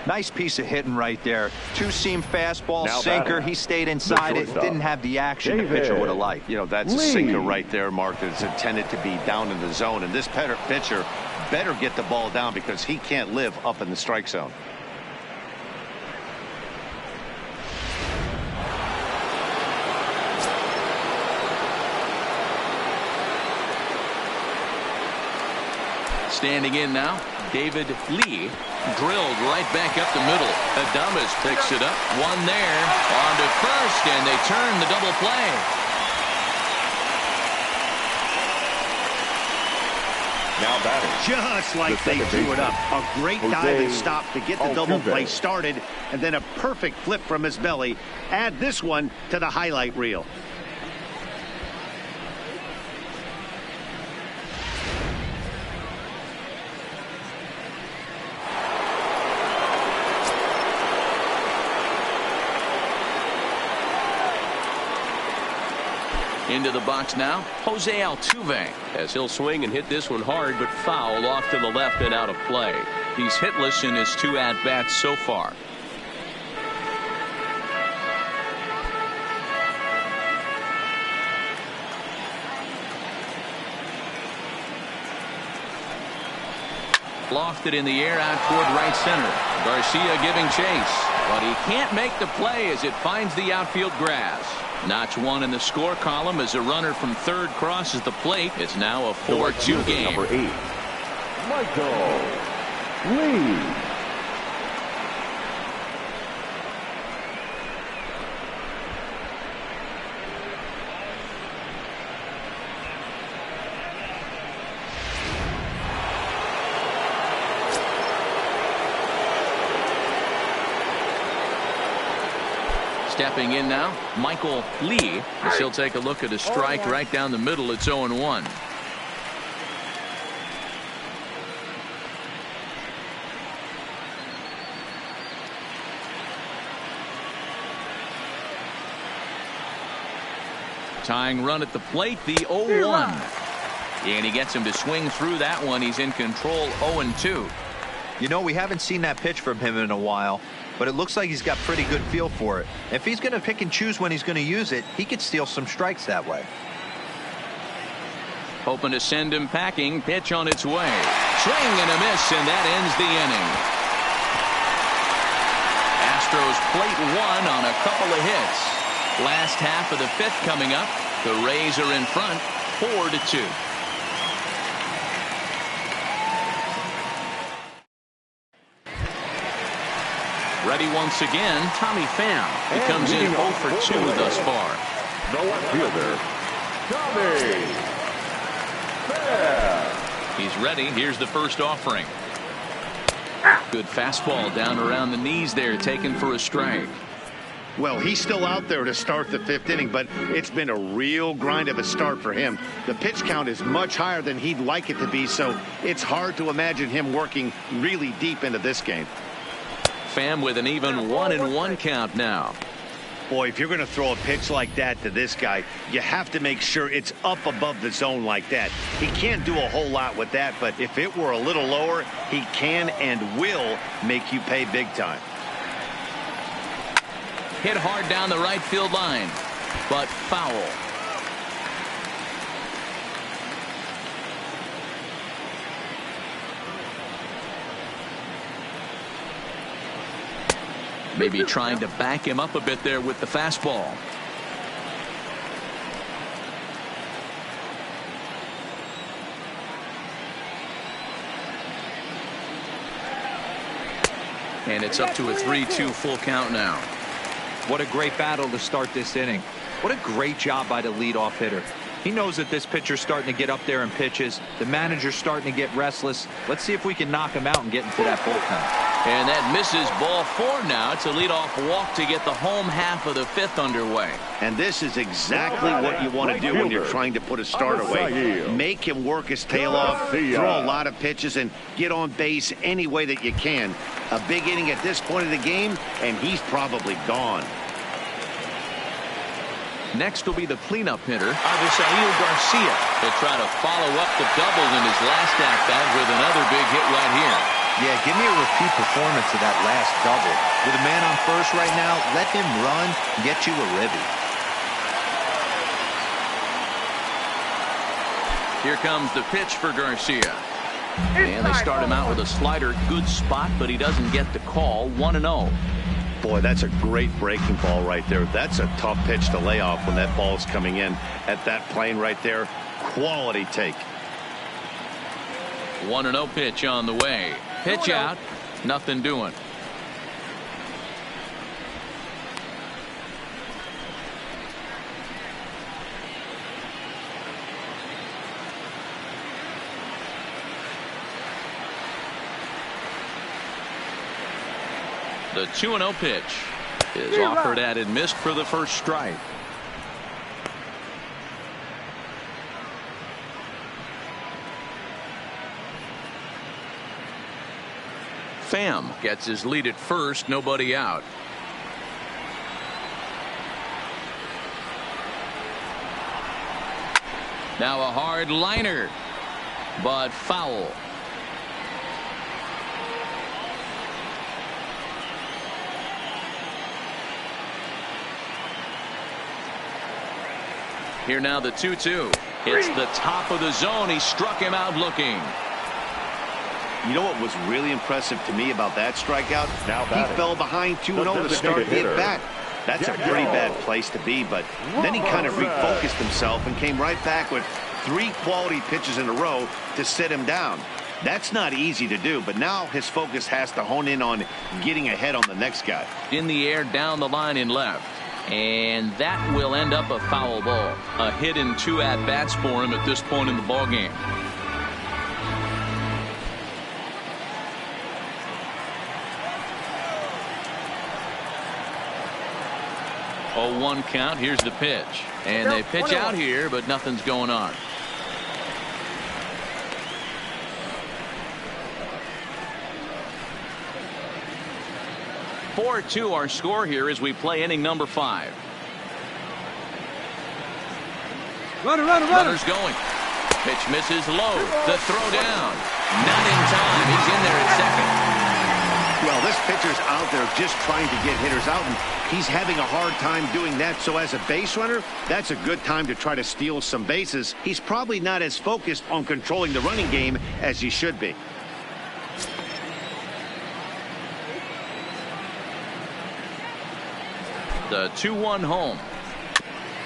Nice piece of hitting right there. 2-seam fastball, sinker. He stayed inside it. Didn't have the action the pitcher would have liked. You know, that's a sinker right there, Mark, that's intended to be down in the zone. And this pitcher better get the ball down because he can't live up in the strike zone. Standing in now, David Lee drilled right back up the middle. Adames picks it up. One there. On to first, and they turn the double play. Now batting. Just like they drew it up. A great dive and stop to get the double play started, and then a perfect flip from his belly. Add this one to the highlight reel. Into the box now, Jose Altuve, as he'll swing and hit this one hard, but foul off to the left and out of play. He's hitless in his 2 at-bats so far. Lofted in the air out toward right center. Garcia giving chase, but he can't make the play as it finds the outfield grass. Notch 1 in the score column as a runner from third crosses the plate. It's now a 4-2 game. Number 8, Michael Lee. Stepping in now, Michael Lee, as he'll take a look at a strike right down the middle. It's 0-1. Tying run at the plate, the 0-1. And he gets him to swing through that one. He's in control, 0-2. You know, we haven't seen that pitch from him in a while, but it looks like he's got pretty good feel for it. If he's going to pick and choose when he's going to use it, he could steal some strikes that way. Hoping to send him packing. Pitch on its way. Swing and a miss, and that ends the inning. Astros plate one on a couple of hits. Last half of the fifth coming up. The Rays are in front 4-2. Ready once again, Tommy Pham. He comes in 0 for 2 thus far. The left fielder, Tommy Pham. He's ready. Here's the first offering. Good fastball down around the knees there, taken for a strike. Well, he's still out there to start the fifth inning, but it's been a real grind of a start for him. The pitch count is much higher than he'd like it to be, so it's hard to imagine him working really deep into this game. Pham with an even 1-1 count now. Boy, if you're going to throw a pitch like that to this guy, you have to make sure it's up above the zone like that. He can't do a whole lot with that, but if it were a little lower, he can and will make you pay big time. Hit hard down the right field line, but foul. Maybe trying to back him up a bit there with the fastball. And it's up to a 3-2 full count now. What a great battle to start this inning. What a great job by the leadoff hitter. He knows that this pitcher's starting to get up there in pitches. The manager's starting to get restless. Let's see if we can knock him out and get into that bullpen. And that misses, ball 4 now. It's a leadoff walk to get the home half of the fifth underway. And this is exactly what you want to do when you're trying to put a start away. Make him work his tail off, throw a lot of pitches, and get on base any way that you can. A big inning at this point of the game, and he's probably gone. Next will be the cleanup hitter, Avisail Garcia, to try to follow up the double in his last at-bat with another big hit right here. Yeah, give me a repeat performance of that last double. With a man on first right now, let him run and get you a ribby. Here comes the pitch for Garcia. And they start him out with a slider. Good spot, but he doesn't get the call. 1-0. Boy, that's a great breaking ball right there. That's a tough pitch to lay off when that ball's coming in at that plane right there. Quality take. 1-0 pitch on the way. Pitch out. Nothing doing. The 2-0 pitch is offered at and missed for the first strike. Pham gets his lead at first, nobody out. Now a hard liner, but foul. Here now the 2-2. It's the top of the zone. He struck him out looking. You know what was really impressive to me about that strikeout? Now he fell behind 2-0 to start the at-bat. That's a pretty bad place to be, but then he kind of refocused himself and came right back with 3 quality pitches in a row to sit him down. That's not easy to do, but now his focus has to hone in on getting ahead on the next guy. In the air, down the line in left. And that will end up a foul ball. A hit in 2 at-bats for him at this point in the ballgame. 0-1 count. Here's the pitch. And they pitch out here, but nothing's going on. (4-2) our score here as we play inning number 5. Runners going. Pitch misses low. The throw down. Not in time. He's in there at second. Well, this pitcher's out there just trying to get hitters out, and he's having a hard time doing that. So as a base runner, that's a good time to try to steal some bases. He's probably not as focused on controlling the running game as he should be. The 2-1 home.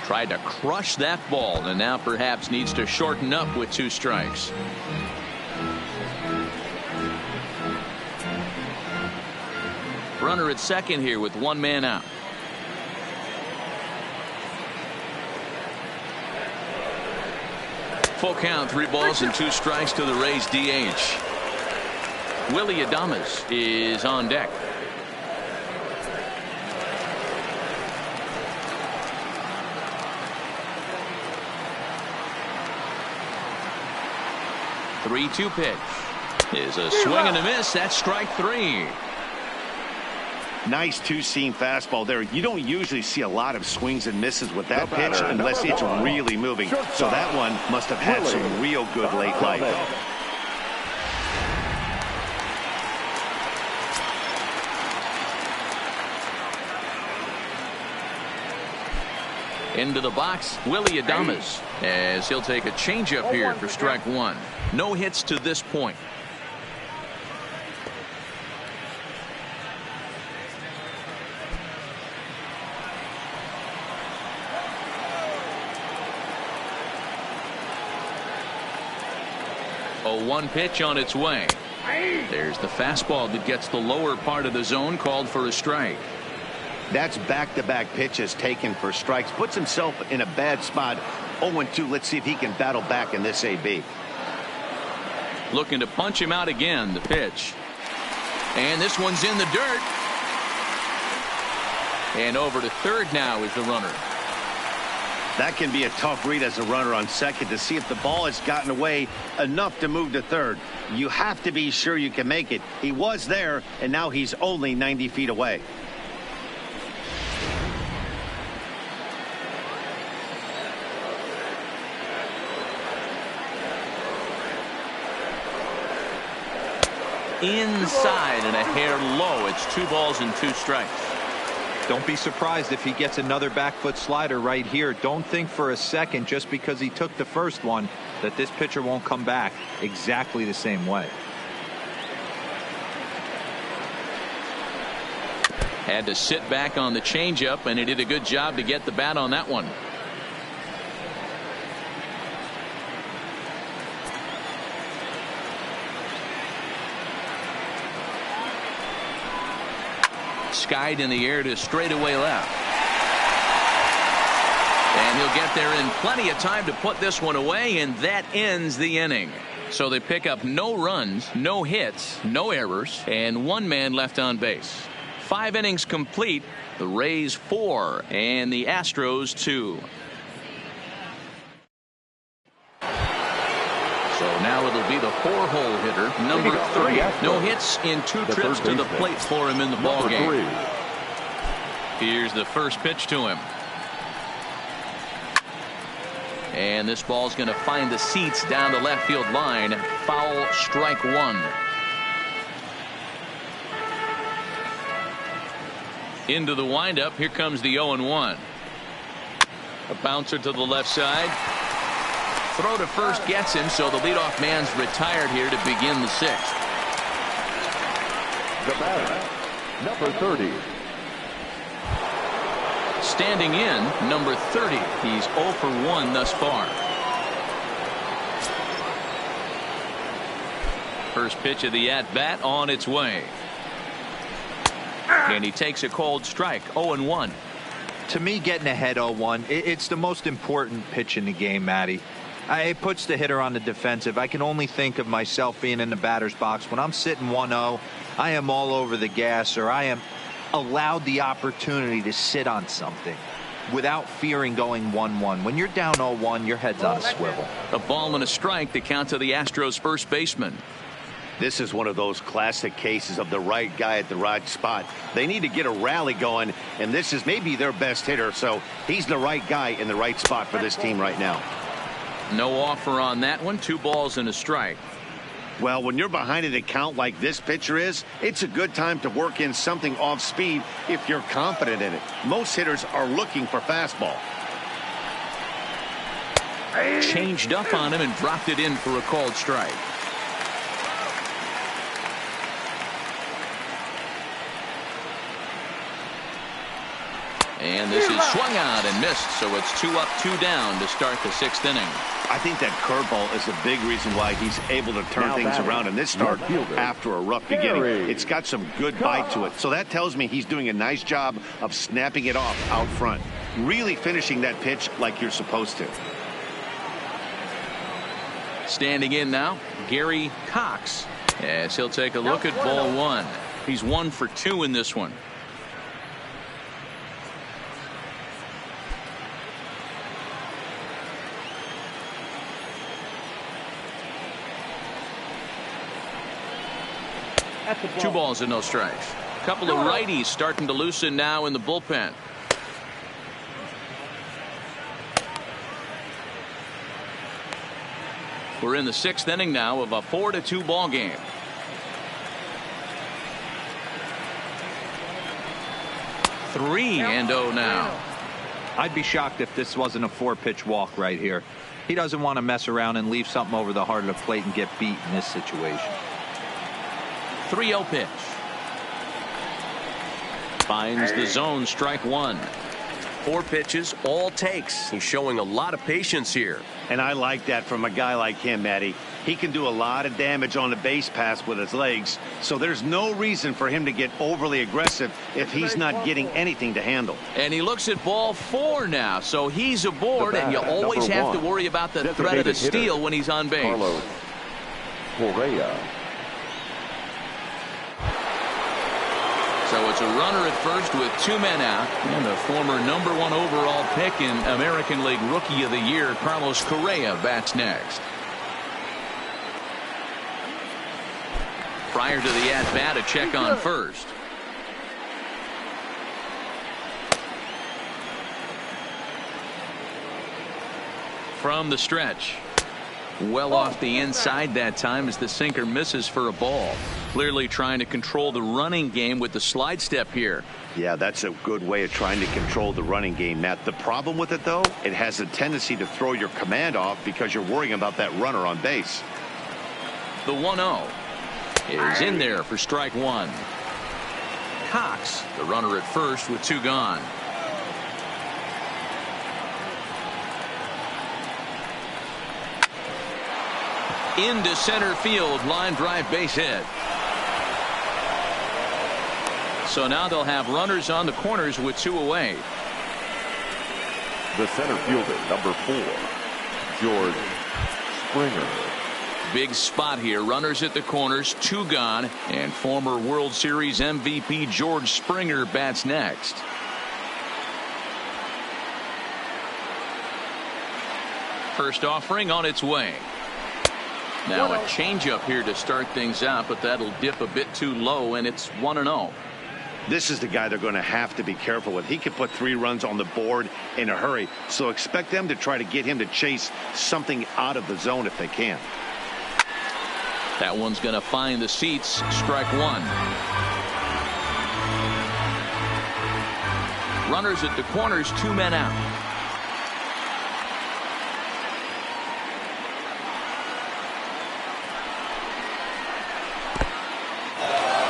Tried to crush that ball and now perhaps needs to shorten up with 2 strikes. Runner at second here with 1 man out. Full count, 3 balls and 2 strikes to the Rays DH. Willie Adames is on deck. The 3-2 pitch is a swing and a miss. That's strike 3. Nice two-seam fastball there. You don't usually see a lot of swings and misses with that pitch unless it's really moving. So that one must have had some real good late life. Into the box, Willie Adames, as he'll take a changeup here for strike 1. No hits to this point. A 1 pitch on its way. There's the fastball that gets the lower part of the zone, called for a strike. That's back-to-back pitches taken for strikes. Puts himself in a bad spot. 0-2. Let's see if he can battle back in this AB. Looking to punch him out again. The pitch. And this one's in the dirt. And over to third now is the runner. That can be a tough read as a runner on second to see if the ball has gotten away enough to move to third. You have to be sure you can make it. He was there, and now he's only 90 feet away. Inside and a hair low. It's 2 balls and 2 strikes. Don't be surprised if he gets another back foot slider right here. Don't think for a second, just because he took the first one, that this pitcher won't come back exactly the same way. Had to sit back on the changeup, and he did a good job to get the bat on that one. Skied in the air to straightaway left. And he'll get there in plenty of time to put this one away, and that ends the inning. So they pick up no runs, no hits, no errors, and 1 man left on base. 5 innings complete. The Rays 4 and the Astros 2. So now it'll be the 4-hole hitter, number 3. No hits in 2 trips to the plate for him in the ballgame. Here's the first pitch to him. And this ball's going to find the seats down the left field line. Foul, strike 1. Into the windup. Here comes the 0-1. A bouncer to the left side. Throw to first gets him, so the leadoff man's retired here to begin the 6th. The batter, number 30. Standing in, number 30. He's 0 for 1 thus far. First pitch of the at-bat on its way. And he takes a cold strike. 0-1. To me, getting ahead 0-1, it's the most important pitch in the game, Matty. It puts the hitter on the defensive. I can only think of myself being in the batter's box. When I'm sitting 1-0, I am all over the gas, or I am allowed the opportunity to sit on something without fearing going 1-1. When you're down 0-1, your head's on a swivel. A ball and a strike to count to the Astros first baseman. This is one of those classic cases of the right guy at the right spot. They need to get a rally going, and this is maybe their best hitter, so he's the right guy in the right spot for this team right now. No offer on that one. 2 balls and a strike. Well, when you're behind an account like this pitcher is, it's a good time to work in something off speed if you're confident in it. Most hitters are looking for fastball. Changed up on him and dropped it in for a called strike. And this is swung out and missed, so it's 2 up, 2 down to start the 6th inning. I think that curveball is a big reason why he's able to turn things around in this start after a rough beginning. It's got some good bite to it, so that tells me he's doing a nice job of snapping it off out front, really finishing that pitch like you're supposed to. Standing in now, Gary Cox, as he'll take a look at ball 1. He's 1 for 2 in this one. Two balls and no strikes. A couple of righties starting to loosen now in the bullpen. We're in the 6th inning now of a 4-2 ball game. Three and 0 now. I'd be shocked if this wasn't a 4-pitch walk right here. He doesn't want to mess around and leave something over the heart of the plate and get beat in this situation. 3-0 pitch. Finds the zone, strike 1. 4 pitches, all takes. He's showing a lot of patience here. And I like that from a guy like him, Matty. He can do a lot of damage on the base pass with his legs, so there's no reason for him to get overly aggressive if he's not getting anything to handle. And he looks at ball 4 now, so he's aboard, and you always have to worry about the threat of the steal when he's on base. Carlos Correa. So it's a runner at first with 2 men out, and the former @1 overall pick in American League Rookie of the Year, Carlos Correa, bats next. Prior to the at-bat, a check on first. From the stretch. Well off the inside that time as the sinker misses for a ball. Clearly trying to control the running game with the slide step here. Yeah, that's a good way of trying to control the running game, Matt. The problem with it, though, it has a tendency to throw your command off because you're worrying about that runner on base. The 1-0 is in there for strike 1. Cox, the runner at first with 2 gone. Into center field, line drive, base hit. So now they'll have runners on the corners with 2 away. The center fielder, number 4, George Springer. Big spot here. Runners at the corners, 2 gone, and former World Series MVP George Springer bats next. First offering on its way. Now a changeup here to start things out, but that'll dip a bit too low, and it's 1-0. This is the guy they're going to have to be careful with. He could put 3 runs on the board in a hurry, so expect them to try to get him to chase something out of the zone if they can. That one's going to find the seats. Strike 1. Runners at the corners, 2 men out.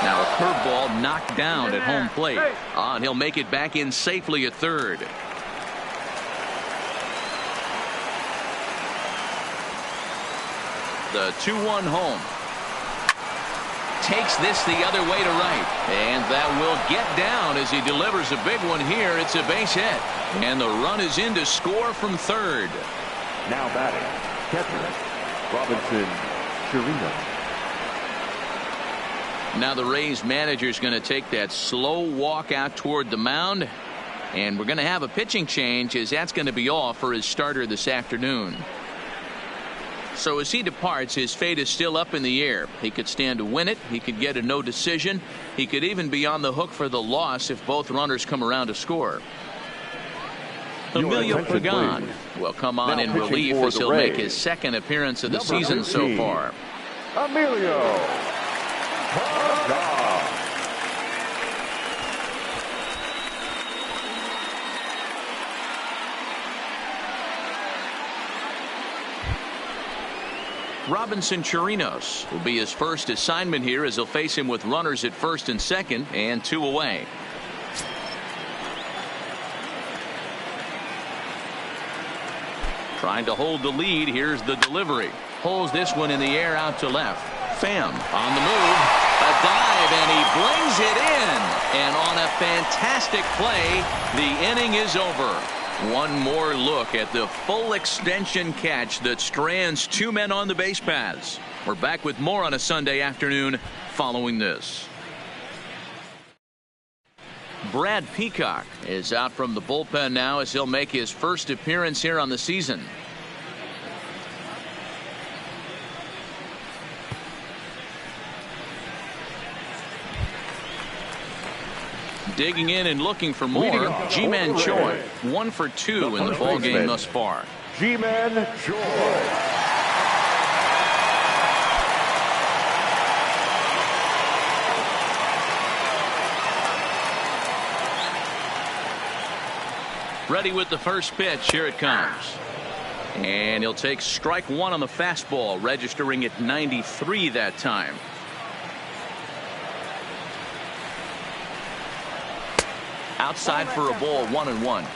Now a curveball knocked down at home plate. And he'll make it back in safely at third. The 2-1 home. Takes this the other way to right. And that will get down as he delivers a big one here. It's a base hit. And the run is in to score from third. Now batting, catcher, Robinson Chirino. Now the Rays manager is going to take that slow walk out toward the mound. And we're going to have a pitching change, as that's going to be all for his starter this afternoon. So as he departs, his fate is still up in the air. He could stand to win it. He could get a no decision. He could even be on the hook for the loss if both runners come around to score. Emilio Pagan will come on in relief as he'll make his second appearance of the season so far. Emilio Pagan. Robinson Chirinos will be his first assignment here, as he'll face him with runners at first and second and 2 away. Trying to hold the lead. Here's the delivery. Pulls this one in the air out to left. Pham on the move. A dive, and he brings it in. And on a fantastic play, the inning is over. One more look at the full extension catch that strands two men on the base paths. We're back with more on a Sunday afternoon following this. Brad Peacock is out from the bullpen now as he'll make his first appearance here on the season. Digging in and looking for more, Ji-Man Choi. 1 for 2 in the ball game thus far. Ji-Man Choi. Ready with the first pitch. Here it comes. And he'll take strike one on the fastball, registering at 93 that time. Outside for a ball, 1-1.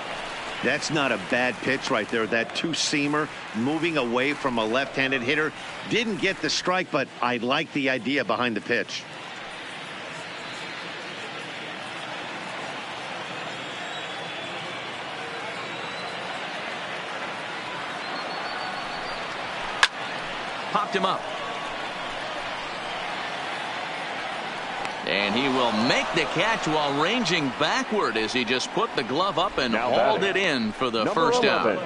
That's not a bad pitch right there. That two-seamer moving away from a left-handed hitter. Didn't get the strike, but I like the idea behind the pitch. Popped him up. And he will make the catch while ranging backward as he just put the glove up and hauled it in for the first out.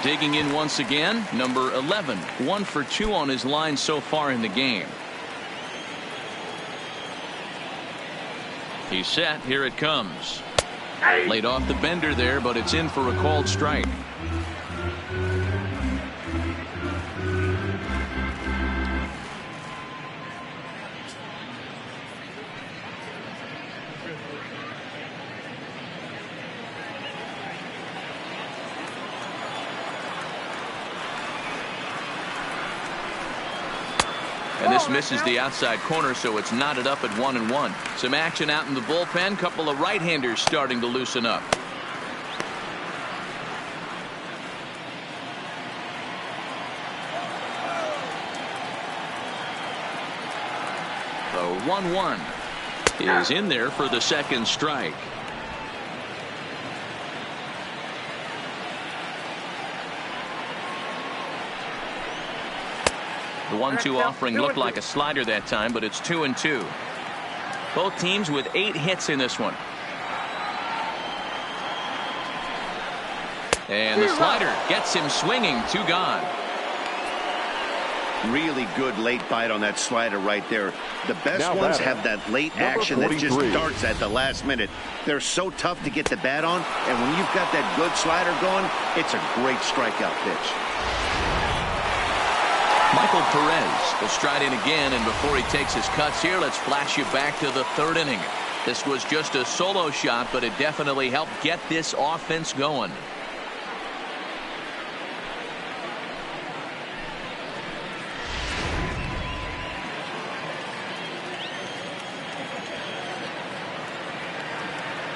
Digging in once again, number 11. 1 for 2 on his line so far in the game. He's set. Here it comes. Laid off the bender there, but it's in for a called strike. And this misses the outside corner, so it's knotted up at 1-1. Some action out in the bullpen. Couple of right-handers starting to loosen up. The 1-1 is in there for the second strike. The 1-2 offering looked like a slider that time, but it's 2-2. Both teams with 8 hits in this one. And the slider gets him swinging. 2 gone. Really good late bite on that slider right there. The best ones have that late action that just starts at the last minute. They're so tough to get the bat on, and when you've got that good slider going, it's a great strikeout pitch. Michael Perez will stride in again, and before he takes his cuts here, let's flash you back to the third inning. This was just a solo shot, but it definitely helped get this offense going.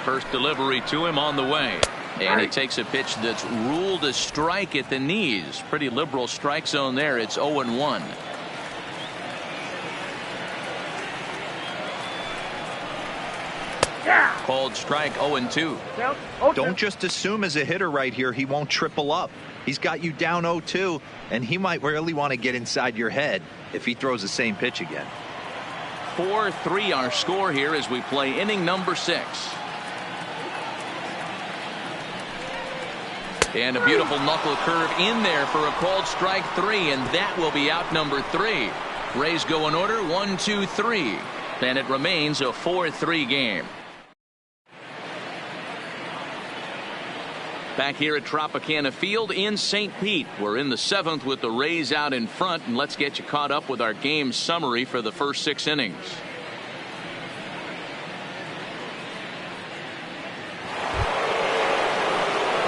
First delivery to him on the way. And he takes a pitch that's ruled a strike at the knees. Pretty liberal strike zone there. It's 0-1. Called strike, 0-2. Don't just assume as a hitter right here he won't triple up. He's got you down 0-2, and he might really want to get inside your head if he throws the same pitch again. 4-3 our score here as we play inning number 6. And a beautiful knuckle curve in there for a called strike 3, and that will be out number 3. Rays go in order 1, 2, 3. And it remains a 4-3 game. Back here at Tropicana Field in St. Pete. We're in the 7th with the Rays out in front, and let's get you caught up with our game summary for the first 6 innings.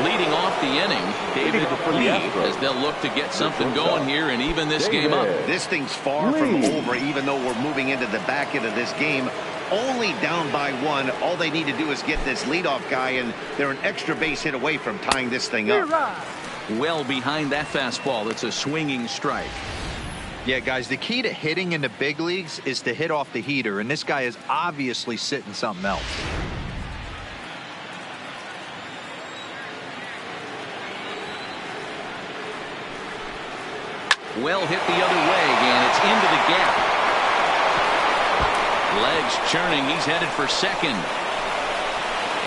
Leading off the inning, David Lee, as they'll look to get something going here and even this game up. This thing's far from over, even though we're moving into the back end of this game. only down by 1. All they need to do is get this leadoff guy, and they're an extra base hit away from tying this thing up. Well behind that fastball. It's a swinging strike. Yeah, guys, the key to hitting in the big leagues is to hit off the heater, and this guy is obviously sitting something else. Well hit the other way, and it's into the gap. Legs churning. He's headed for second.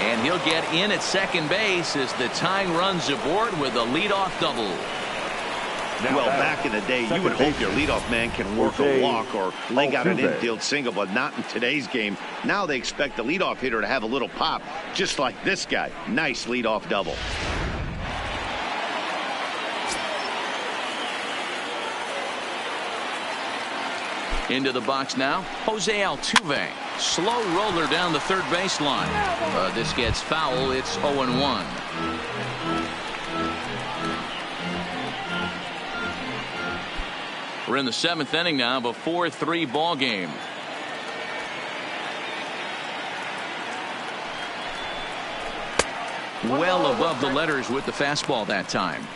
And he'll get in at second base as the tying runs aboard with a leadoff double. Well, back in the day, you would hope your leadoff man can work a walk or leg out an infield single, but not in today's game. Now they expect the leadoff hitter to have a little pop, just like this guy. Nice leadoff double. Into the box now, Jose Altuve. Slow roller down the third baseline. This gets foul. It's 0-1. We're in the 7th inning now of a 4-3 ball game. Well above the letters with the fastball that time.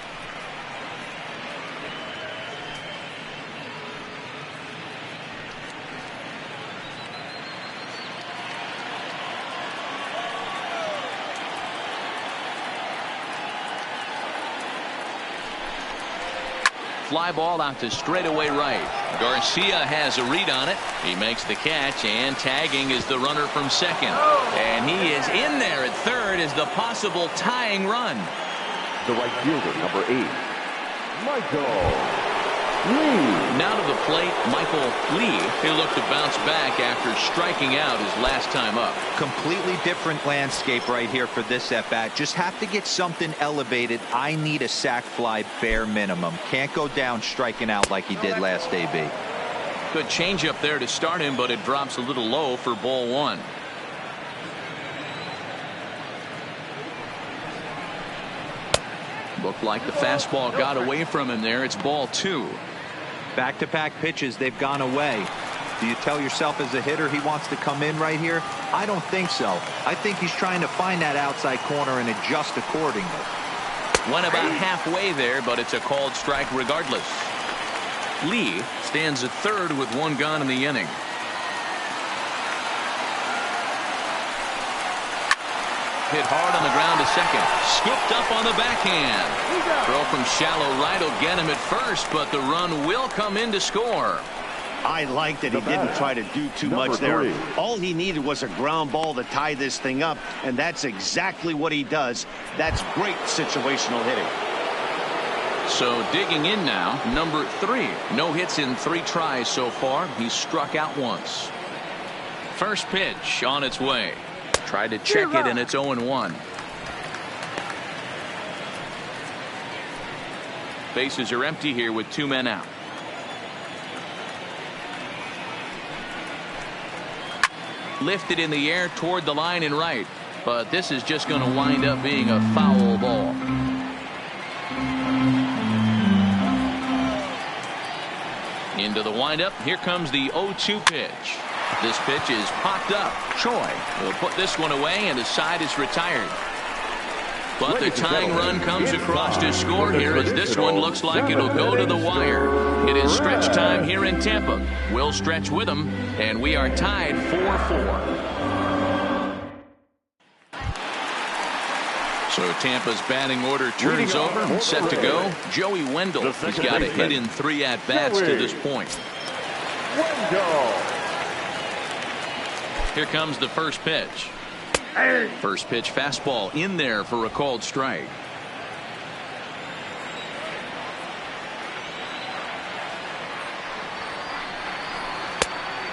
Fly ball out to straightaway right. Garcia has a read on it. He makes the catch, and tagging is the runner from second. And he is in there at third as the possible tying run. The right fielder, number 8, Michael Lee. Now to the plate, Michael Lee. He'll look to bounce back after striking out his last time up. Completely different landscape right here for this at-bat. Just have to get something elevated. I need a sac fly bare minimum. Can't go down striking out like he did last AB. Good changeup there to start him, but it drops a little low for ball 1. Looked like the fastball got away from him there. It's ball 2. Back-to-back pitches, they've gone away. Do you tell yourself as a hitter he wants to come in right here? I don't think so. I think he's trying to find that outside corner and adjust accordingly. Went about halfway there, but it's a called strike regardless. Lee stands at third with 1 gone in the inning. Hit hard on the ground to second. Scooped up on the backhand. Throw from shallow right will get him at first, but the run will come in to score. I like that he didn't try to do too much there. All he needed was a ground ball to tie this thing up, and that's exactly what he does. That's great situational hitting. So digging in now, number 3. No hits in 3 tries so far. He's struck out once. First pitch on its way. Tried to check it, and it's 0-1. Bases are empty here with 2 men out. Lifted in the air toward the line and right, but this is just going to wind up being a foul ball. Into the windup. Here comes the 0-2 pitch. This pitch is popped up. Choi will put this one away, and the side is retired. But the tying run comes across to score here as this one looks like it'll go to the wire. It is stretch time here in Tampa. We'll stretch with them, and we are tied 4-4. So Tampa's batting order turns over and set to go. Joey Wendell has got a hit in 3 at-bats to this point. Here comes the first pitch. First pitch fastball in there for a called strike.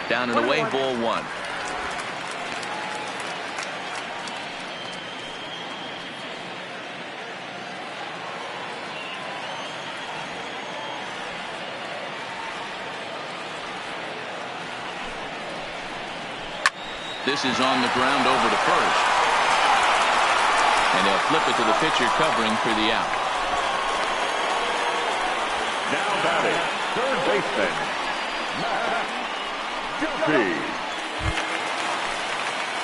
Down and away, ball 1. This is on the ground over to first. And they'll flip it to the pitcher covering for the out. Now batting, third baseman, Matt Duffy.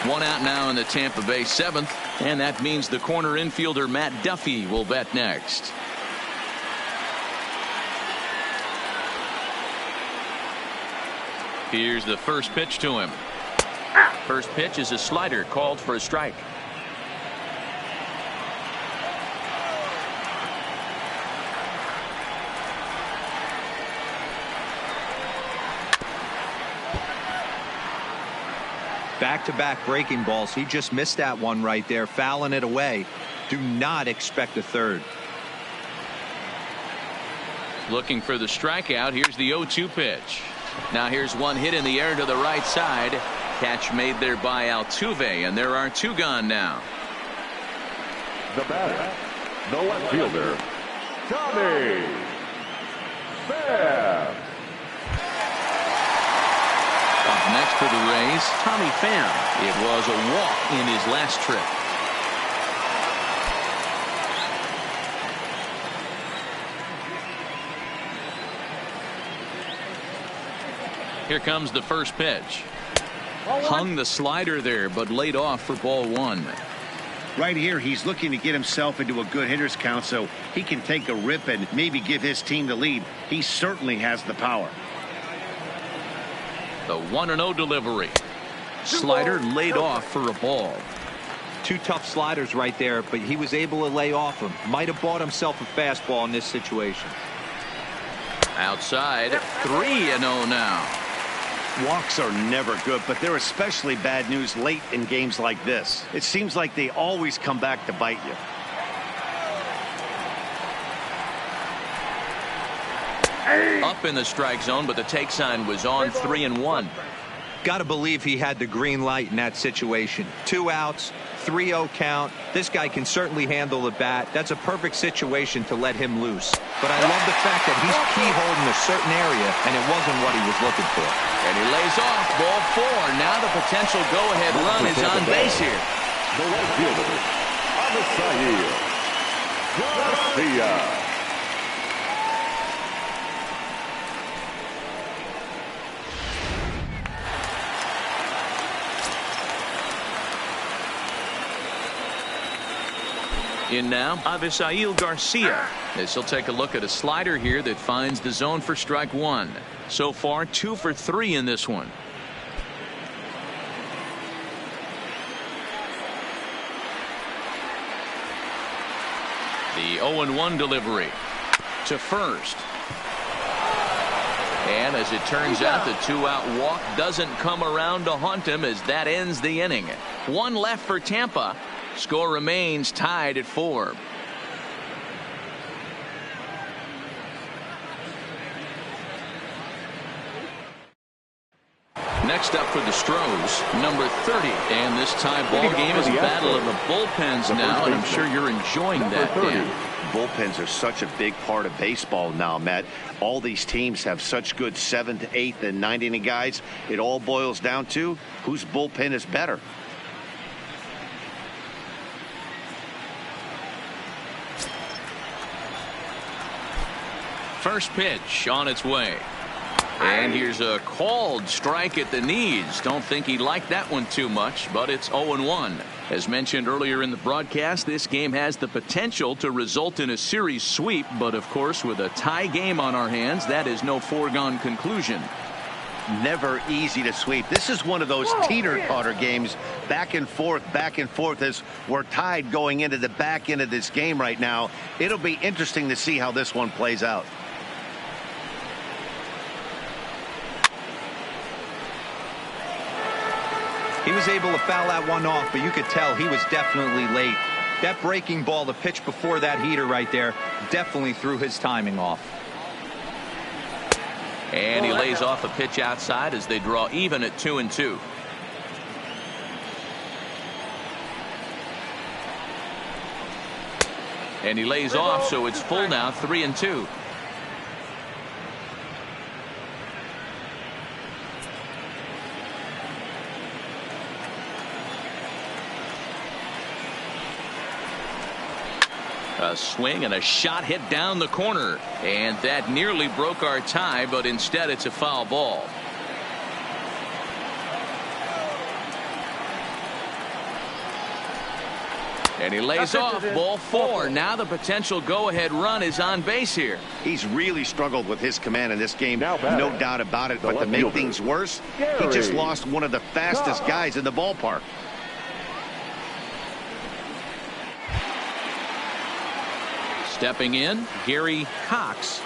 One out now in the Tampa Bay seventh, and that means the corner infielder Matt Duffy will bat next. Here's the first pitch to him. First pitch is a slider called for a strike. Back-to-back breaking balls. He just missed that one right there, fouling it away. Do not expect a third. Looking for the strikeout. Here's the 0-2 pitch. Now here's one hit in the air to the right side. Catch made there by Altuve, and there are two gone now. The batter, the left fielder, Tommy Pham. Up next for the Rays, Tommy Pham. It was a walk in his last trip. Here comes the first pitch. Hung the slider there, but laid off for ball one. Right here, he's looking to get himself into a good hitter's count so he can take a rip and maybe give his team the lead. He certainly has the power. The 1-0 delivery. Slider laid off for a ball. Two tough sliders right there, but he was able to lay off them. Might have bought himself a fastball in this situation. Outside, 3-0 now. Walks are never good, but they're especially bad news late in games like this. It seems like they always come back to bite you. Up in the strike zone, but the take sign was on 3-1. Got to believe he had the green light in that situation. 2 outs, 3-0 count. This guy can certainly handle the bat. That's a perfect situation to let him loose. But I love the fact that he's keyholed in a certain area, and it wasn't what he was looking for. And he lays off ball 4. Now the potential go-ahead run is on base here. The right fielder, Avisail Garcia. In now, Avisail Garcia. This will take a look at a slider here that finds the zone for strike one. So far, 2 for 3 in this one. The 0-1 delivery to first. And as it turns out, the 2-out walk doesn't come around to haunt him as that ends the inning. 1 left for Tampa. Score remains tied at 4. Next up for the Astros, number 30. And this tie ball game is a battle of the bullpens now, and I'm sure you're enjoying that, Dan. Bullpens are such a big part of baseball now, Matt. All these teams have such good 7th, 8th, and 9th inning guys. It all boils down to whose bullpen is better. First pitch on its way. And here's a called strike at the knees. Don't think he liked that one too much, but it's 0-1. As mentioned earlier in the broadcast, this game has the potential to result in a series sweep, but of course with a tie game on our hands, that is no foregone conclusion. Never easy to sweep. This is one of those teeter-totter games, back and forth as we're tied going into the back end of this game right now. It'll be interesting to see how this one plays out. He was able to foul that one off, but you could tell he was definitely late. That breaking ball, the pitch before that heater right there, definitely threw his timing off. And he lays off a pitch outside as they draw even at 2-2. And he lays off, so it's full now, 3-2. A swing and a shot hit down the corner, and that nearly broke our tie, but instead it's a foul ball. And he lays off ball 4. Now the potential go-ahead run is on base here. He's really struggled with his command in this game, Now no doubt about it. But to make things worse, he just lost one of the fastest guys in the ballpark. Stepping in, Gary Cox.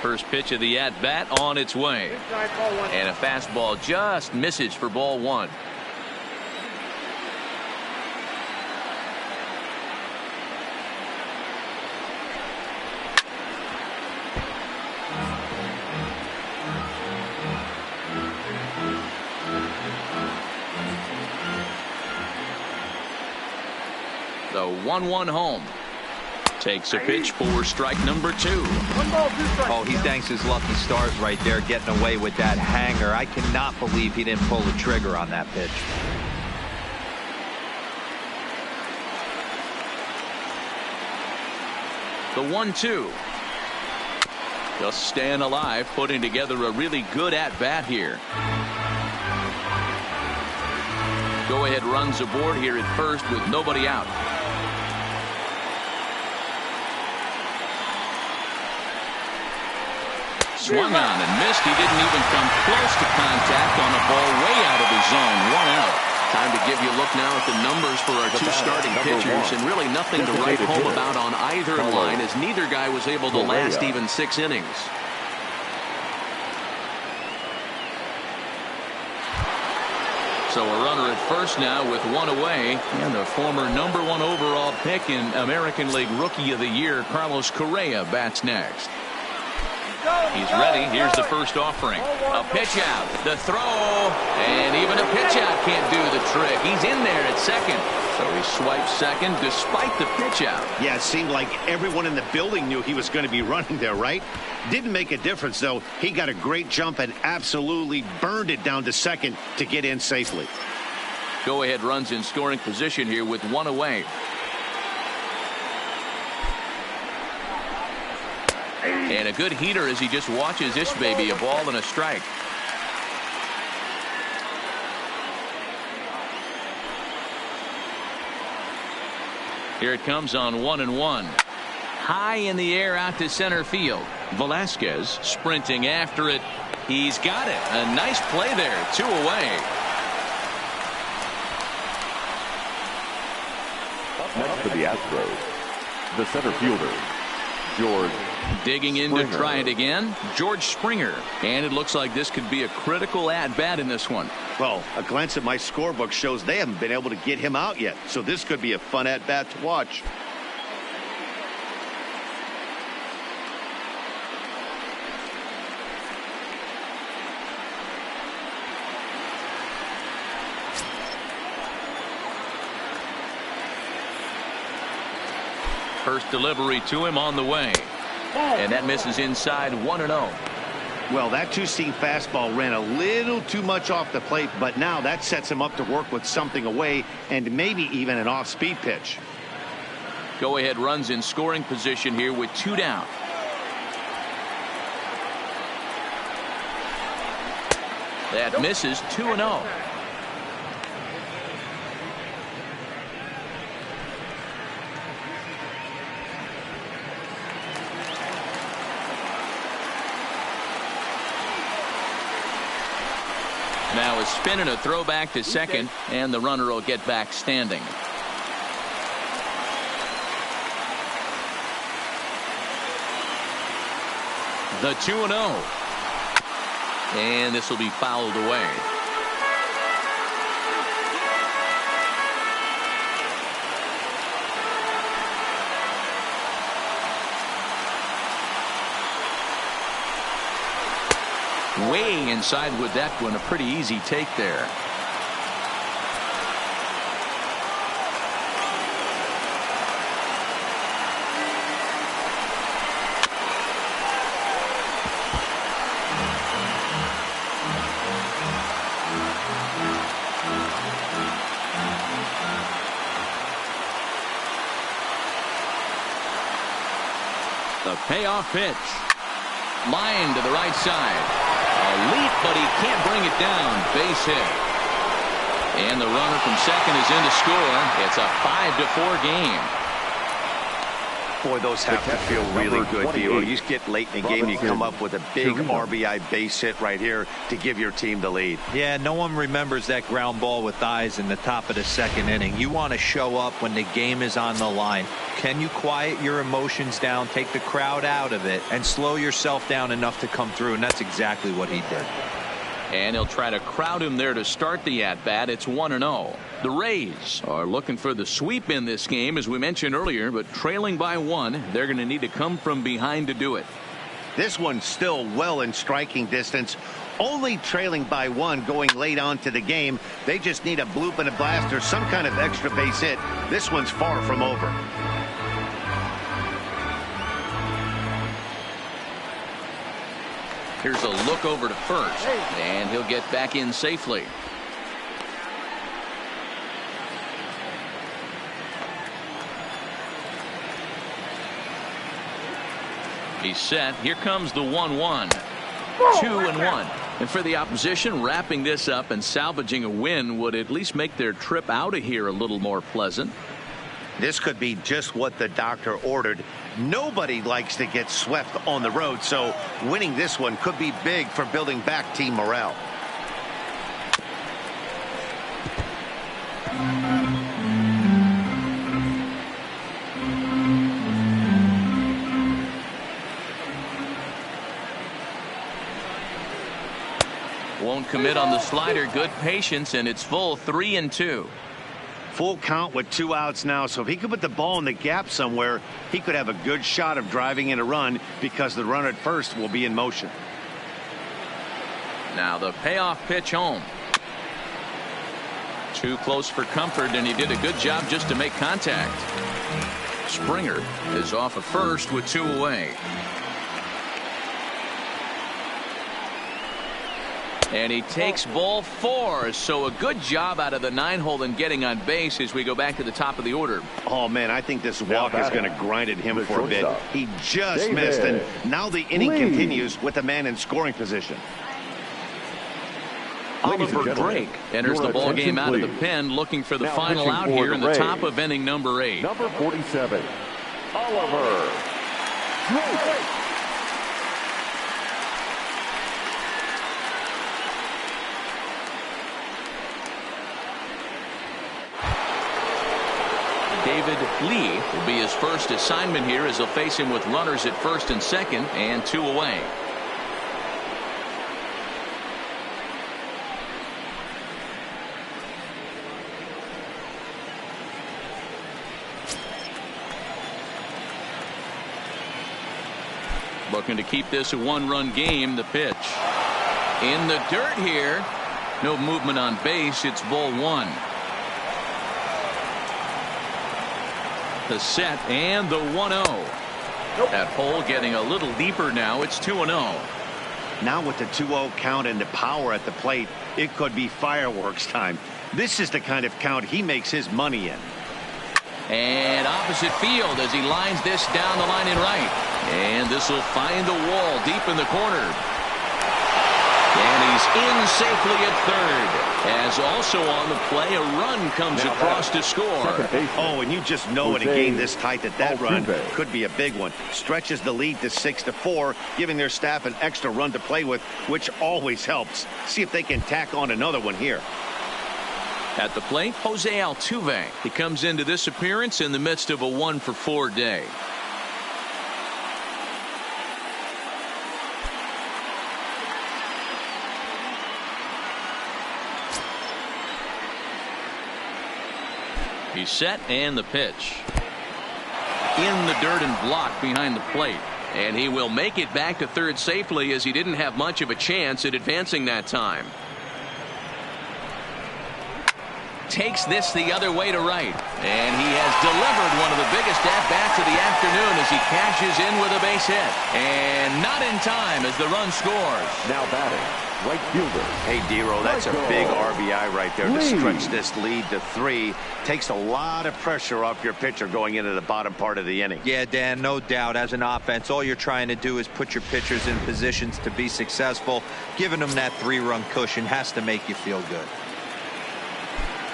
First pitch of the at-bat on its way. And a fastball just misses for ball 1. The 1-1 home. Takes a pitch for strike number 2. Oh, he thanks his lucky stars right there getting away with that hanger. I cannot believe he didn't pull the trigger on that pitch. The 1-2. Just staying alive, putting together a really good at-bat here. Go-ahead runs aboard here at first with nobody out. Swung on and missed. He didn't even come close to contact on a ball way out of the zone. 1 out. Time to give you a look now at the numbers for our 2 starting pitchers, and really nothing to write home about on either line, as neither guy was able to last even 6 innings. So a runner at first now with 1 away, and the former #1 overall pick in American League Rookie of the Year, Carlos Correa, bats next. He's ready. Here's the first offering. A pitch out. The throw. And even a pitch out can't do the trick. He's in there at second. So he swipes second despite the pitch out. Yeah, it seemed like everyone in the building knew he was going to be running there, right? Didn't make a difference, though. He got a great jump and absolutely burned it down to second to get in safely. Go-ahead runs in scoring position here with 1 away. And a good heater as he just watches this baby, a ball and a strike. Here it comes on 1-1. High in the air out to center field. Velasquez sprinting after it. He's got it. A nice play there. 2 away. Next for the Astros, the center fielder, George Digging in Springer. to try it again, George Springer. And it looks like this could be a critical at-bat in this one. Well, a glance at my scorebook shows they haven't been able to get him out yet. So this could be a fun at-bat to watch. First delivery to him on the way. And that misses inside 1-0. Well, that 2-seam fastball ran a little too much off the plate, but now that sets him up to work with something away and maybe even an off-speed pitch. Go-ahead runs in scoring position here with 2 down. That misses 2-0. Now a spin and a throw back to second, and the runner will get back standing. The 2-0. And this will be fouled away. Way inside with that one. A pretty easy take there. The payoff pitch. Line to the right side. A leap, but he can't bring it down. Base hit. And the runner from second is in to score. It's a 5-4 game. Boy, those have to feel really good, Dio. You get late in the game, you come up with a big RBI base hit right here to give your team the lead. Yeah, no one remembers that ground ball with eyes in the top of the second inning. You want to show up when the game is on the line. Can you quiet your emotions down, take the crowd out of it, and slow yourself down enough to come through? And that's exactly what he did. And he'll try to crowd him there to start the at-bat. It's 1-0. The Rays are looking for the sweep in this game, as we mentioned earlier, but trailing by 1. They're going to need to come from behind to do it. This one's still well in striking distance. Only trailing by 1 going late on to the game. They just need a bloop and a blast or some kind of extra base hit. This one's far from over. Here's a look over to first, and he'll get back in safely. He's set. Here comes the 1-1. 2-1. And for the opposition, wrapping this up and salvaging a win would at least make their trip out of here a little more pleasant. This could be just what the doctor ordered. Nobody likes to get swept on the road, so winning this one could be big for building back team morale. Won't commit on the slider. Good patience, and it's full 3-2. Full count with 2 outs now, so if he could put the ball in the gap somewhere, he could have a good shot of driving in a run because the runner at first will be in motion. Now the payoff pitch home. Too close for comfort, and he did a good job just to make contact. Springer is off of first with 2 away. And he takes ball 4, so a good job out of the 9-hole in getting on base as we go back to the top of the order. Oh, man, I think this walk is going to grind at him for a bit. He just missed, and now the inning continues with a man in scoring position. Oliver Drake enters the ball game out of the pen, looking for the final out here in the top of inning number 8. Number 47, Oliver Drake. David Lee will be his first assignment here as he'll face him with runners at first and second and 2 away. Looking to keep this a 1-run game. The pitch in the dirt here. No movement on base. It's ball 1. The set and the 1-0. That hole getting a little deeper now. It's 2-0. Now with the 2-0 count and the power at the plate, it could be fireworks time. This is the kind of count he makes his money in. And opposite field as he lines this down the line in right. And this will find the wall deep in the corner. And he's in safely at third. As also on the play, a run comes across to score. Oh, and you just know in a game this tight that run could be a big one. Stretches the lead to 6-4, giving their staff an extra run to play with, which always helps. See if they can tack on another one here. At the plate, Jose Altuve. He comes into this appearance in the midst of a 1-for-4 day. He's set, and the pitch. In the dirt and blocked behind the plate. And he will make it back to third safely as he didn't have much of a chance at advancing that time. takes this the other way to right. And he has delivered one of the biggest at-bats of the afternoon as he cashes in with a base hit. And not in time as the run scores. Now batting, right fielder. Hey, Dero, that's a big RBI right there to stretch this lead to 3. Takes a lot of pressure off your pitcher going into the bottom part of the inning. Yeah, Dan, no doubt. As an offense, all you're trying to do is put your pitchers in positions to be successful. Giving them that 3-run cushion has to make you feel good.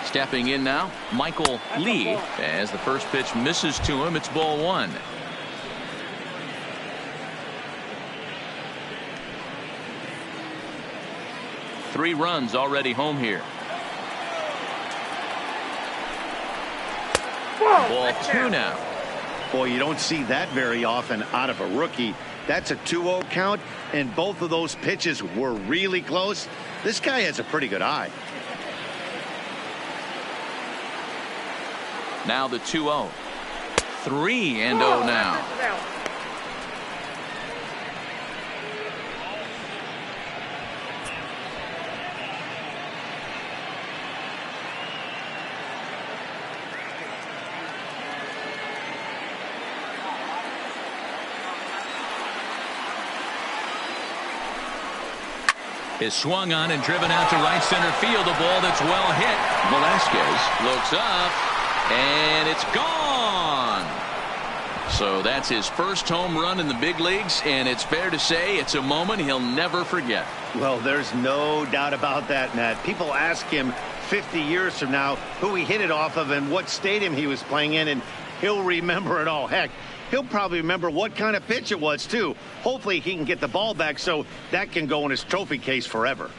Stepping in now, Michael Lee, as the first pitch misses to him. It's ball 1. Three runs already home here. Ball 2 now. Boy, you don't see that very often out of a rookie. That's a 2-0 count, and both of those pitches were really close. This guy has a pretty good eye. Now the 2-0. 3-0 now. Is swung on and driven out to right center field. A ball that's well hit. Velasquez looks up. And it's gone. So that's his first home run in the big leagues, and it's fair to say it's a moment he'll never forget. Well, there's no doubt about that, Matt. People ask him 50 years from now who he hit it off of and what stadium he was playing in, and he'll remember it all. Heck, he'll probably remember what kind of pitch it was, too. Hopefully he can get the ball back so that can go in his trophy case forever.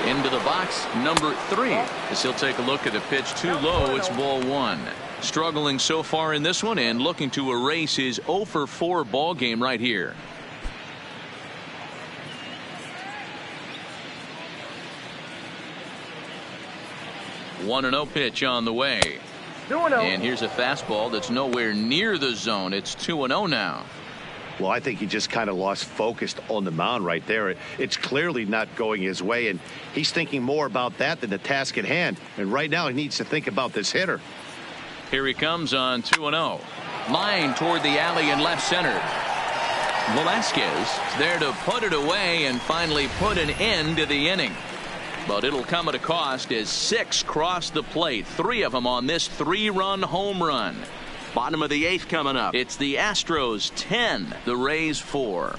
Into the box, number 3. As he'll take a look at a pitch too low. It's ball 1. Struggling so far in this one and looking to erase his 0 for 4 ball game right here. One 1-0 pitch on the way. And here's a fastball that's nowhere near the zone. It's 2-0 now. Well, I think he just kind of lost focus on the mound right there. It's clearly not going his way, and he's thinking more about that than the task at hand. And right now he needs to think about this hitter. Here he comes on 2-0. Line toward the alley in left center. Velasquez there to put it away and finally put an end to the inning. But it'll come at a cost as 6 cross the plate. 3 of them on this 3-run home run. Bottom of the 8th coming up. It's the Astros 10, the Rays 4.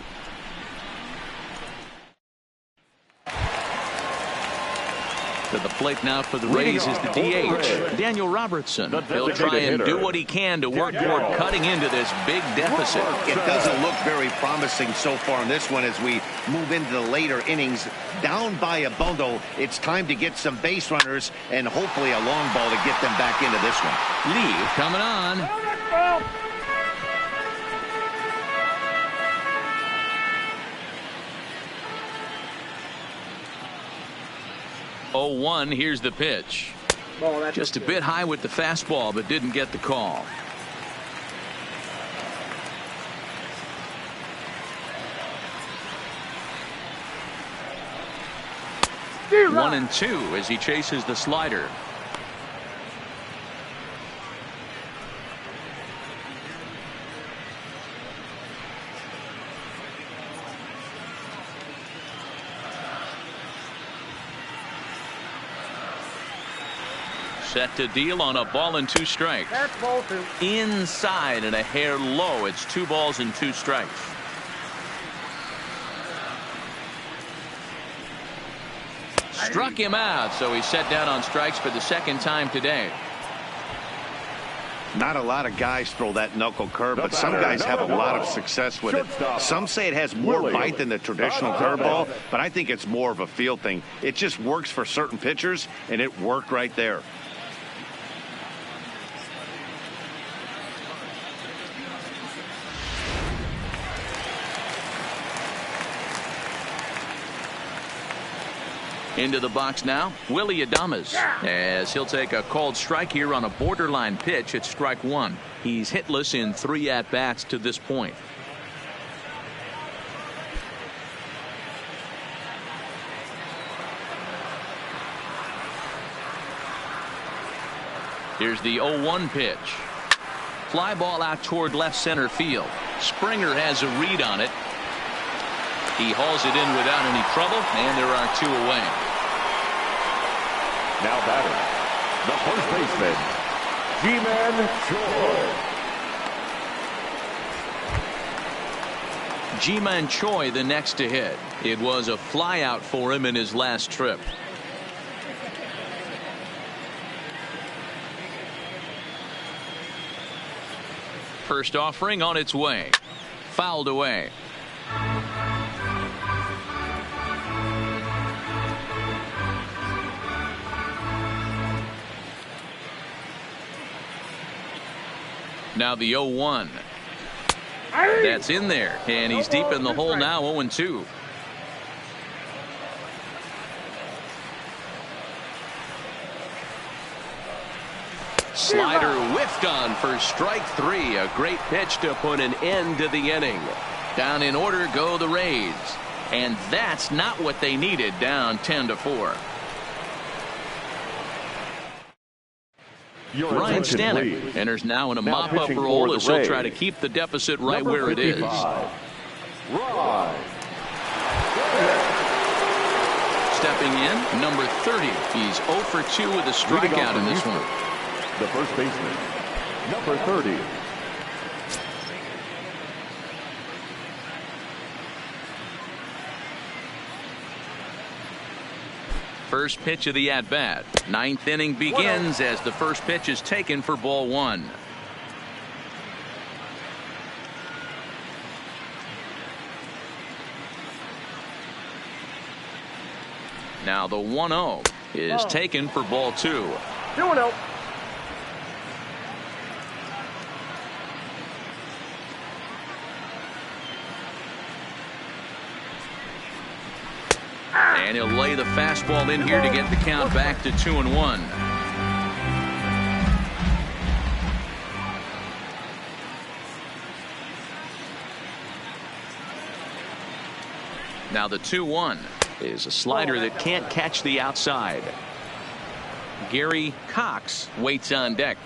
To the plate now for the Rays is the DH, Daniel Robertson. He'll try and do what he can to work toward cutting into this big deficit. It doesn't look very promising so far in this one as we move into the later innings. Down by a bundle, it's time to get some base runners and hopefully a long ball to get them back into this one. Lee coming on. 0-1. Here's the pitch. Just a bit high with the fastball, but didn't get the call. One and 2 as he chases the slider. Set to deal on a ball and 2 strikes. That's ball 2. Inside and a hair low. It's 2 balls and 2 strikes. Struck him out, so he's set down on strikes for the 2nd time today. Not a lot of guys throw that knuckle curve, but some guys have a lot of success with it. Some say it has more bite than the traditional curveball, but I think it's more of a feel thing. It just works for certain pitchers, and it worked right there. Into the box now, Willie Adames, as he'll take a called strike here on a borderline pitch at strike one. He's hitless in 3 at-bats to this point. Here's the 0-1 pitch. Fly ball out toward left center field. Springer has a read on it. He hauls it in without any trouble, and there are 2 away. Now batting, the first baseman, Ji-Man Choi. Ji-Man Choi the next to hit. It was a flyout for him in his last trip. First offering on its way. Fouled away. Now the 0-1. That's in there, and he's deep in the hole now. 0-2. Slider whiffed on for strike 3. A great pitch to put an end to the inning. Down in order go the Rays, and that's not what they needed, down 10-4. Ryan Stanek enters now in a mop-up role as he'll try to keep the deficit right where it is. Stepping in, number 30. He's 0 for 2 with a strikeout in this one. The first baseman, number 30. First pitch of the at-bat. 9th inning begins as the first pitch is taken for ball 1. Now the 1-0 is taken for ball 2. 2-0. And he'll lay the fastball in here to get the count back to 2-1. Now the 2-1 is a slider that can't catch the outside. Gary Cox waits on deck.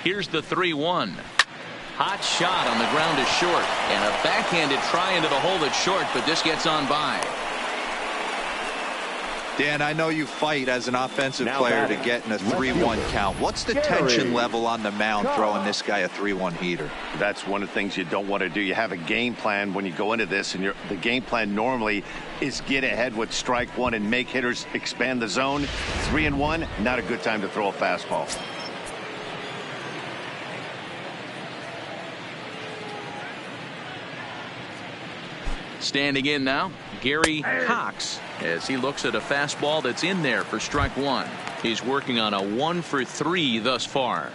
Here's the 3-1. Hot shot on the ground is short, and a backhanded try into the hole that's short, but this gets on by. Dan, I know you fight as an offensive player to get in a 3-1 count. What's the tension level on the mound throwing this guy a 3-1 heater? That's one of the things you don't want to do. You have a game plan when you go into this, and the game plan normally is get ahead with strike 1 and make hitters expand the zone. 3-1, not a good time to throw a fastball. Standing in now, Gary Cox, as he looks at a fastball that's in there for strike 1. He's working on a 1 for 3 thus far.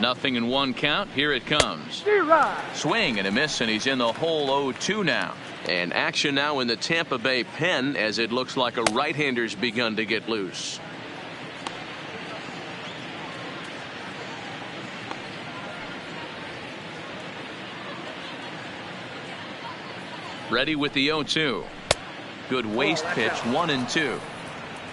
Nothing in 1 count. Here it comes. Swing and a miss, and he's in the hole 0-2 now. And action now in the Tampa Bay pen as it looks like a right-hander's begun to get loose. Ready with the 0-2. Good waist pitch, 1-2.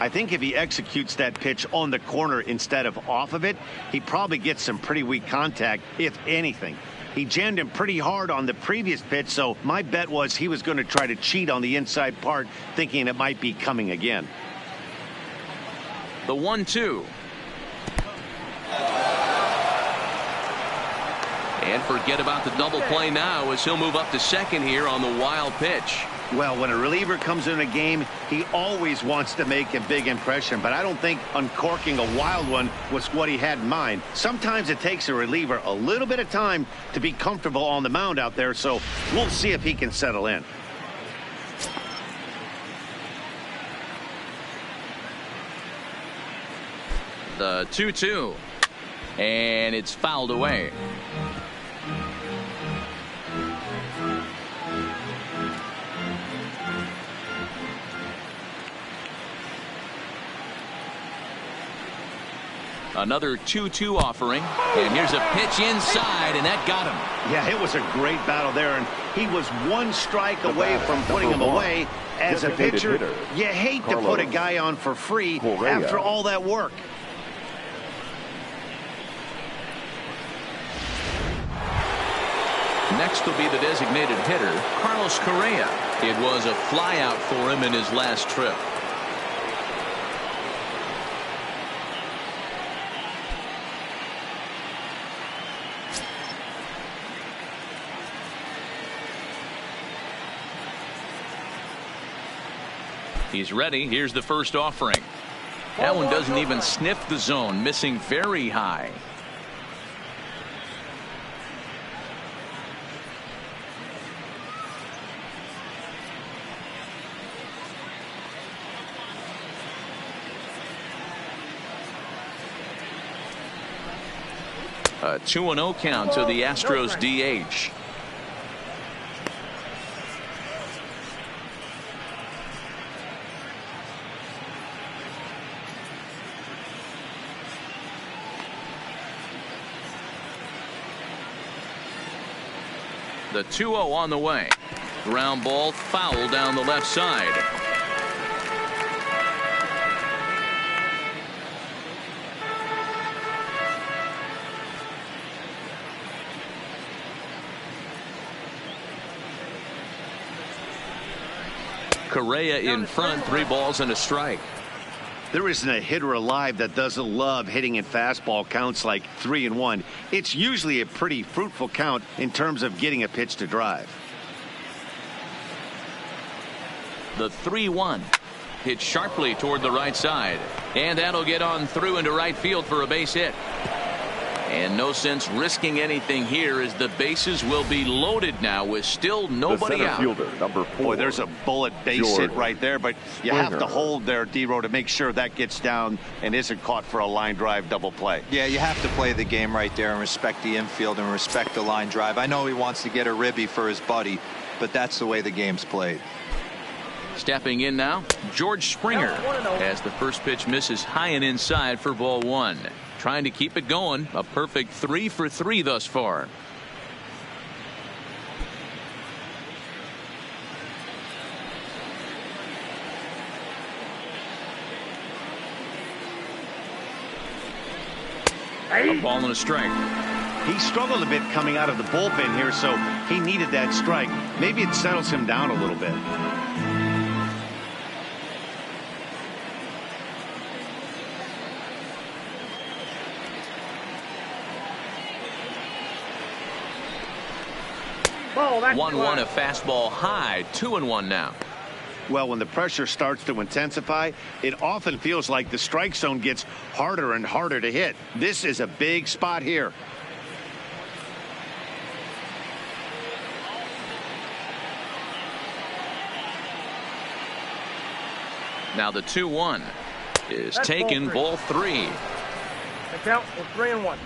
I think if he executes that pitch on the corner instead of off of it, he probably gets some pretty weak contact, if anything. He jammed him pretty hard on the previous pitch, so my bet was he was going to try to cheat on the inside part, thinking it might be coming again. The 1-2. And forget about the double play now as he'll move up to second here on the wild pitch. Well, when a reliever comes in a game, he always wants to make a big impression, but I don't think uncorking a wild one was what he had in mind. Sometimes it takes a reliever a little bit of time to be comfortable on the mound out there, so we'll see if he can settle in. The 2-2. And it's fouled away. Another 2-2 offering, and here's a pitch inside, and that got him. Yeah, it was a great battle there, and he was one strike away from putting him away. As a pitcher, you hate to put a guy on for free after all that work. Next will be the designated hitter, Carlos Correa. It was a flyout for him in his last trip. He's ready. Here's the first offering. That one doesn't even sniff the zone, missing very high. A 2-0 count to the Astros DH. The 2-0 on the way. Ground ball foul down the left side. Correa in front, 3 balls and a strike. There isn't a hitter alive that doesn't love hitting in fastball counts like 3-1. It's usually a pretty fruitful count in terms of getting a pitch to drive. The 3-1 hit sharply toward the right side, and that'll get on through into right field for a base hit. And no sense risking anything here as the bases will be loaded now with still nobody out. Fielder, number 4. Boy, there's a bullet base hit right there, but you have to hold there, D-Row, to make sure that gets down and isn't caught for a line drive double play. Yeah, you have to play the game right there and respect the infield and respect the line drive. I know he wants to get a ribby for his buddy, but that's the way the game's played. Stepping in now, George Springer, as the first pitch misses high and inside for ball 1. Trying to keep it going. A perfect 3 for 3 thus far. A ball and a strike. He struggled a bit coming out of the bullpen here, so he needed that strike. Maybe it settles him down a little bit. Ball, that's 1-1, a fastball high. 2-1 now. Well, when the pressure starts to intensify, it often feels like the strike zone gets harder and harder to hit. This is a big spot here. Now the 2-1 is That's taken. Ball 3. The count was 3-1.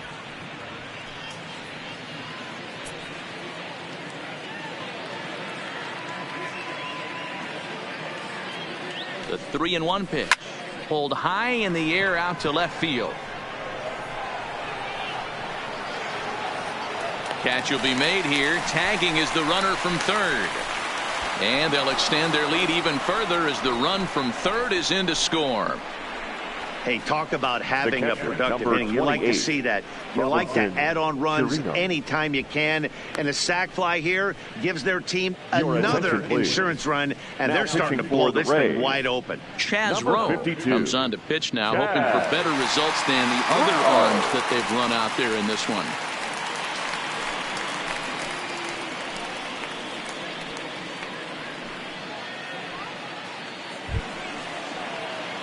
The 3-1 pitch. Pulled high in the air out to left field. Catch will be made here. Tagging is the runner from third. And they'll extend their lead even further as the run from third is in to score. Hey, talk about having a productive number inning. You like to 28, see that. You like to add on runs Chirino. anytime you can. And a sack fly here gives their team Your another attention, please. insurance run, and Now they're starting to pitching blow for the this thing Rays. wide open. Chaz Number Rowe 52. comes on to pitch now, Chaz. hoping for better results than the other arms that they've run out there in this one.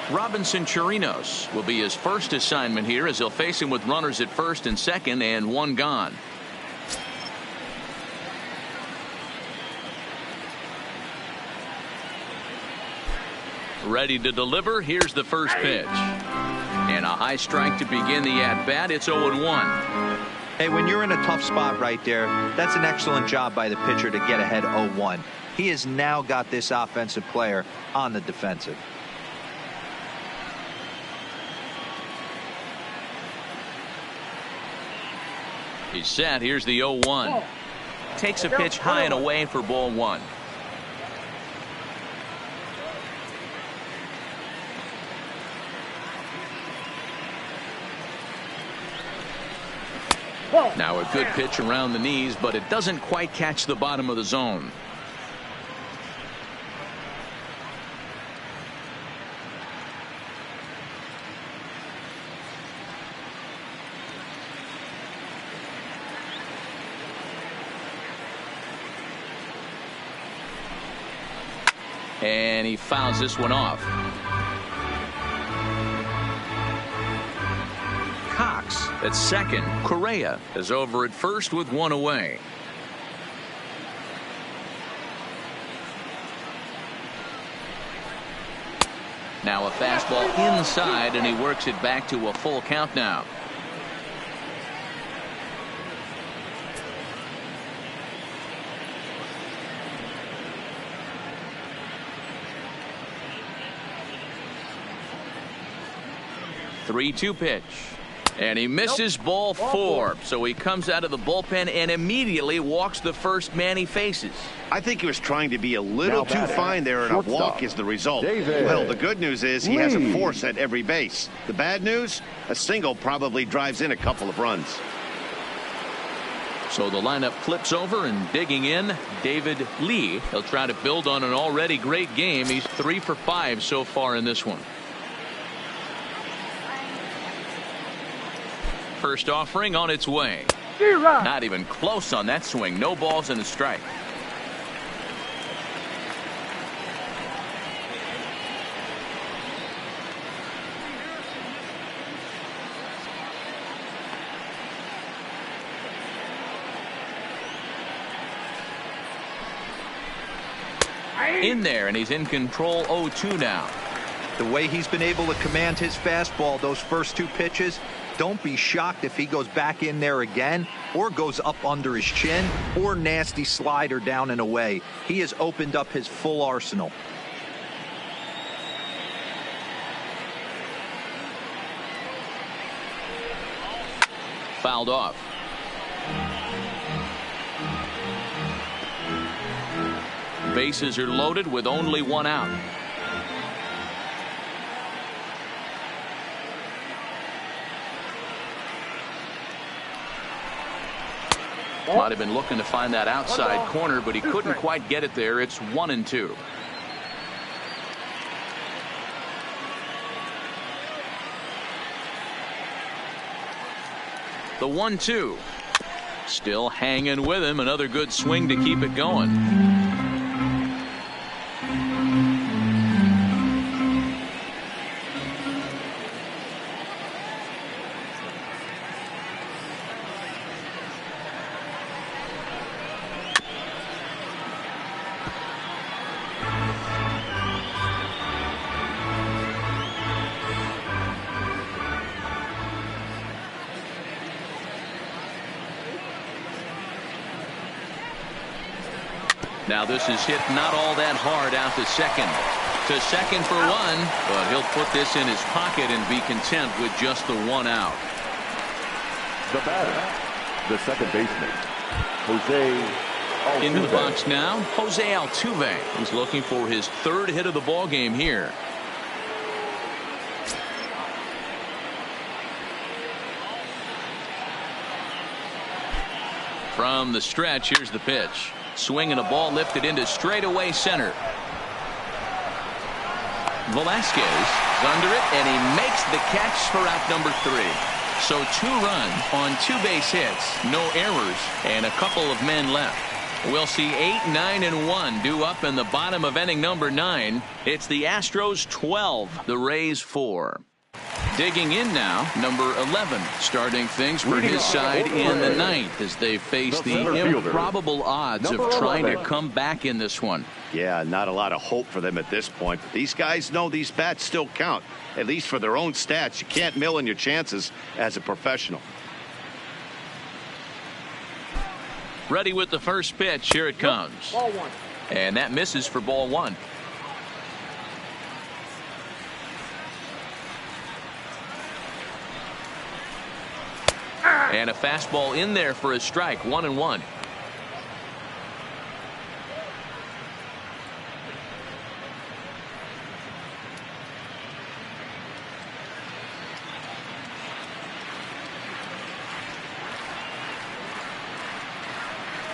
Robinson Chirinos will be his first assignment here as he'll face him with runners at first and second and one gone. Ready to deliver. Here's the first pitch. And a high strike to begin the at-bat. It's 0-1. Hey, when you're in a tough spot right there, that's an excellent job by the pitcher to get ahead 0-1. He has now got this offensive player on the defensive. He's set. Here's the 0-1. Takes a pitch high and away for ball one. Now a good pitch around the knees, but it doesn't quite catch the bottom of the zone. And he fouls this one off. Cox at second. Correa is over at first with one away. Now a fastball inside, and he works it back to a full count now. Three-two pitch. And he misses ball four. So he comes out of the bullpen and immediately walks the first man he faces. I think he was trying to be a little Now too batting, fine there, and a shortstop, walk is the result. David Well, the good news is he has a Lee. force at every base. The bad news, a single probably drives in a couple of runs. So the lineup flips over, and digging in, David Lee. He'll try to build on an already great game. He's 3 for 5 so far in this one. First offering on its way. Not even close on that swing. No balls and a strike. In there, and he's in control. 0-2 now. The way he's been able to command his fastball those first two pitches, don't be shocked if he goes back in there again or goes up under his chin or nasty slider down and away. He has opened up his full arsenal. Fouled off. Bases are loaded with only one out. Might have been looking to find that outside corner, but he couldn't quite get it there. It's 1-2. The 1-2. Still hanging with him. Another good swing to keep it going. Now this is hit not all that hard out to second. To second for one, but he'll put this in his pocket and be content with just the one out. The batter, the second baseman, Jose Altuve. Into the box now, Jose Altuve. He's looking for his third hit of the ball game here. From the stretch, here's the pitch. Swinging a ball lifted into straightaway center. Velasquez is under it, and he makes the catch for out number 3. So 2 runs on 2 base hits, no errors, and a couple of men left. We'll see 8, 9, and 1 due up in the bottom of inning number 9. It's the Astros 12, the Rays 4. Digging in now, number 11, starting things for his side in the 9th as they face the improbable odds of trying to come back in this one. Yeah, not a lot of hope for them at this point. But these guys know these bats still count, at least for their own stats. You can't mill in your chances as a professional. Ready with the first pitch. Here it comes. Ball 1. And that misses for ball 1. And a fastball in there for a strike. 1-1.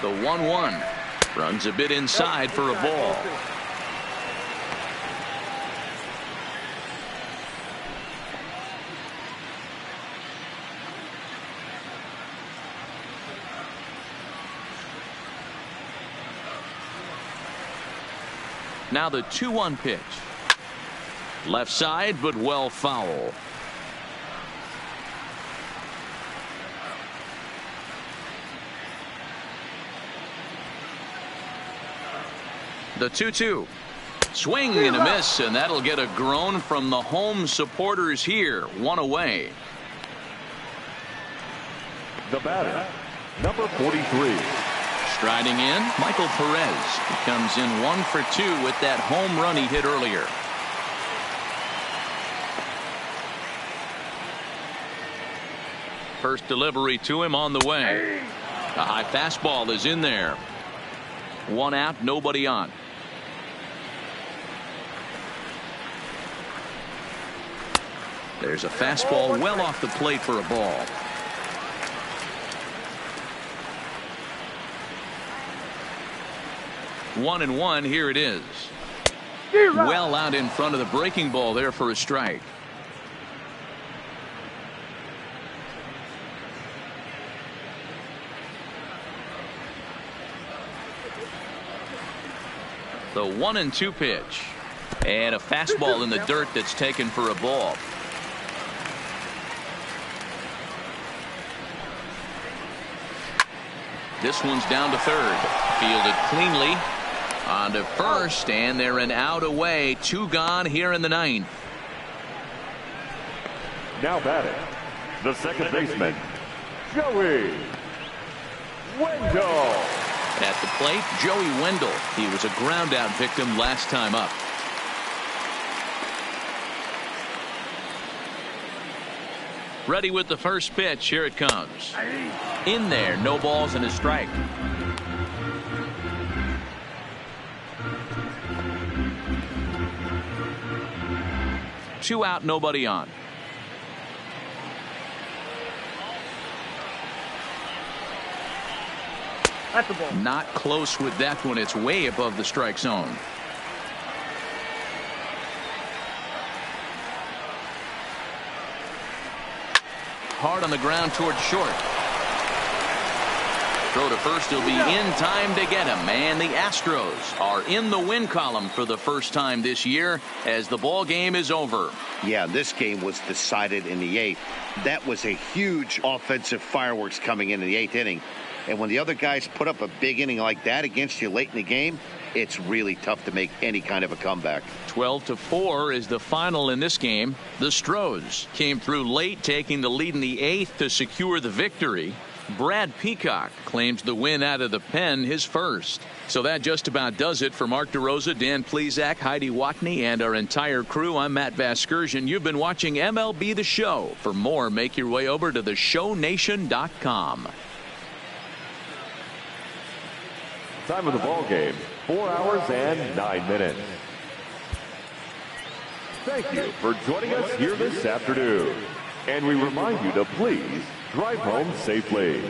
The 1-1 runs a bit inside for a ball. Now the 2-1 pitch. Left side, but well foul. The 2-2. Swing and a miss, and that'll get a groan from the home supporters here. 1 away. The batter, number 43. Striding in, Michael Perez. He comes in 1 for 2 with that home run he hit earlier. First delivery to him on the way. A high fastball is in there. 1 out, nobody on. There's a fastball well off the plate for a ball. One and one, here it is. Well out in front of the breaking ball there for a strike. The 1-2 pitch. And a fastball in the dirt that's taken for a ball. This one's down to third. Fielded cleanly. On to first, and they're an out away. 2 gone here in the 9th. Now batting, the second baseman, Joey Wendell. At the plate, Joey Wendell. He was a ground out victim last time up. Ready with the first pitch. Here it comes. In there, no balls and a strike. Two out, nobody on. That's the ball. Not close with that one. It's way above the strike zone. Hard on the ground towards short. Throw to first, he'll be in time to get him. And the Astros are in the win column for the first time this year as the ball game is over. Yeah, this game was decided in the 8th. That was a huge offensive fireworks coming in the 8th inning. And when the other guys put up a big inning like that against you late in the game, it's really tough to make any kind of a comeback. 12-4 is the final in this game. The Astros came through late, taking the lead in the 8th to secure the victory. Brad Peacock claims the win out of the pen, his first. So that just about does it for Mark DeRosa, Dan Plesac, Heidi Watney, and our entire crew. I'm Matt Vasgersian. You've been watching MLB The Show. For more, make your way over to theshownation.com. Time of the ball game, 4 hours and 9 minutes. Thank you for joining us here this afternoon. And we remind you to please drive home safely.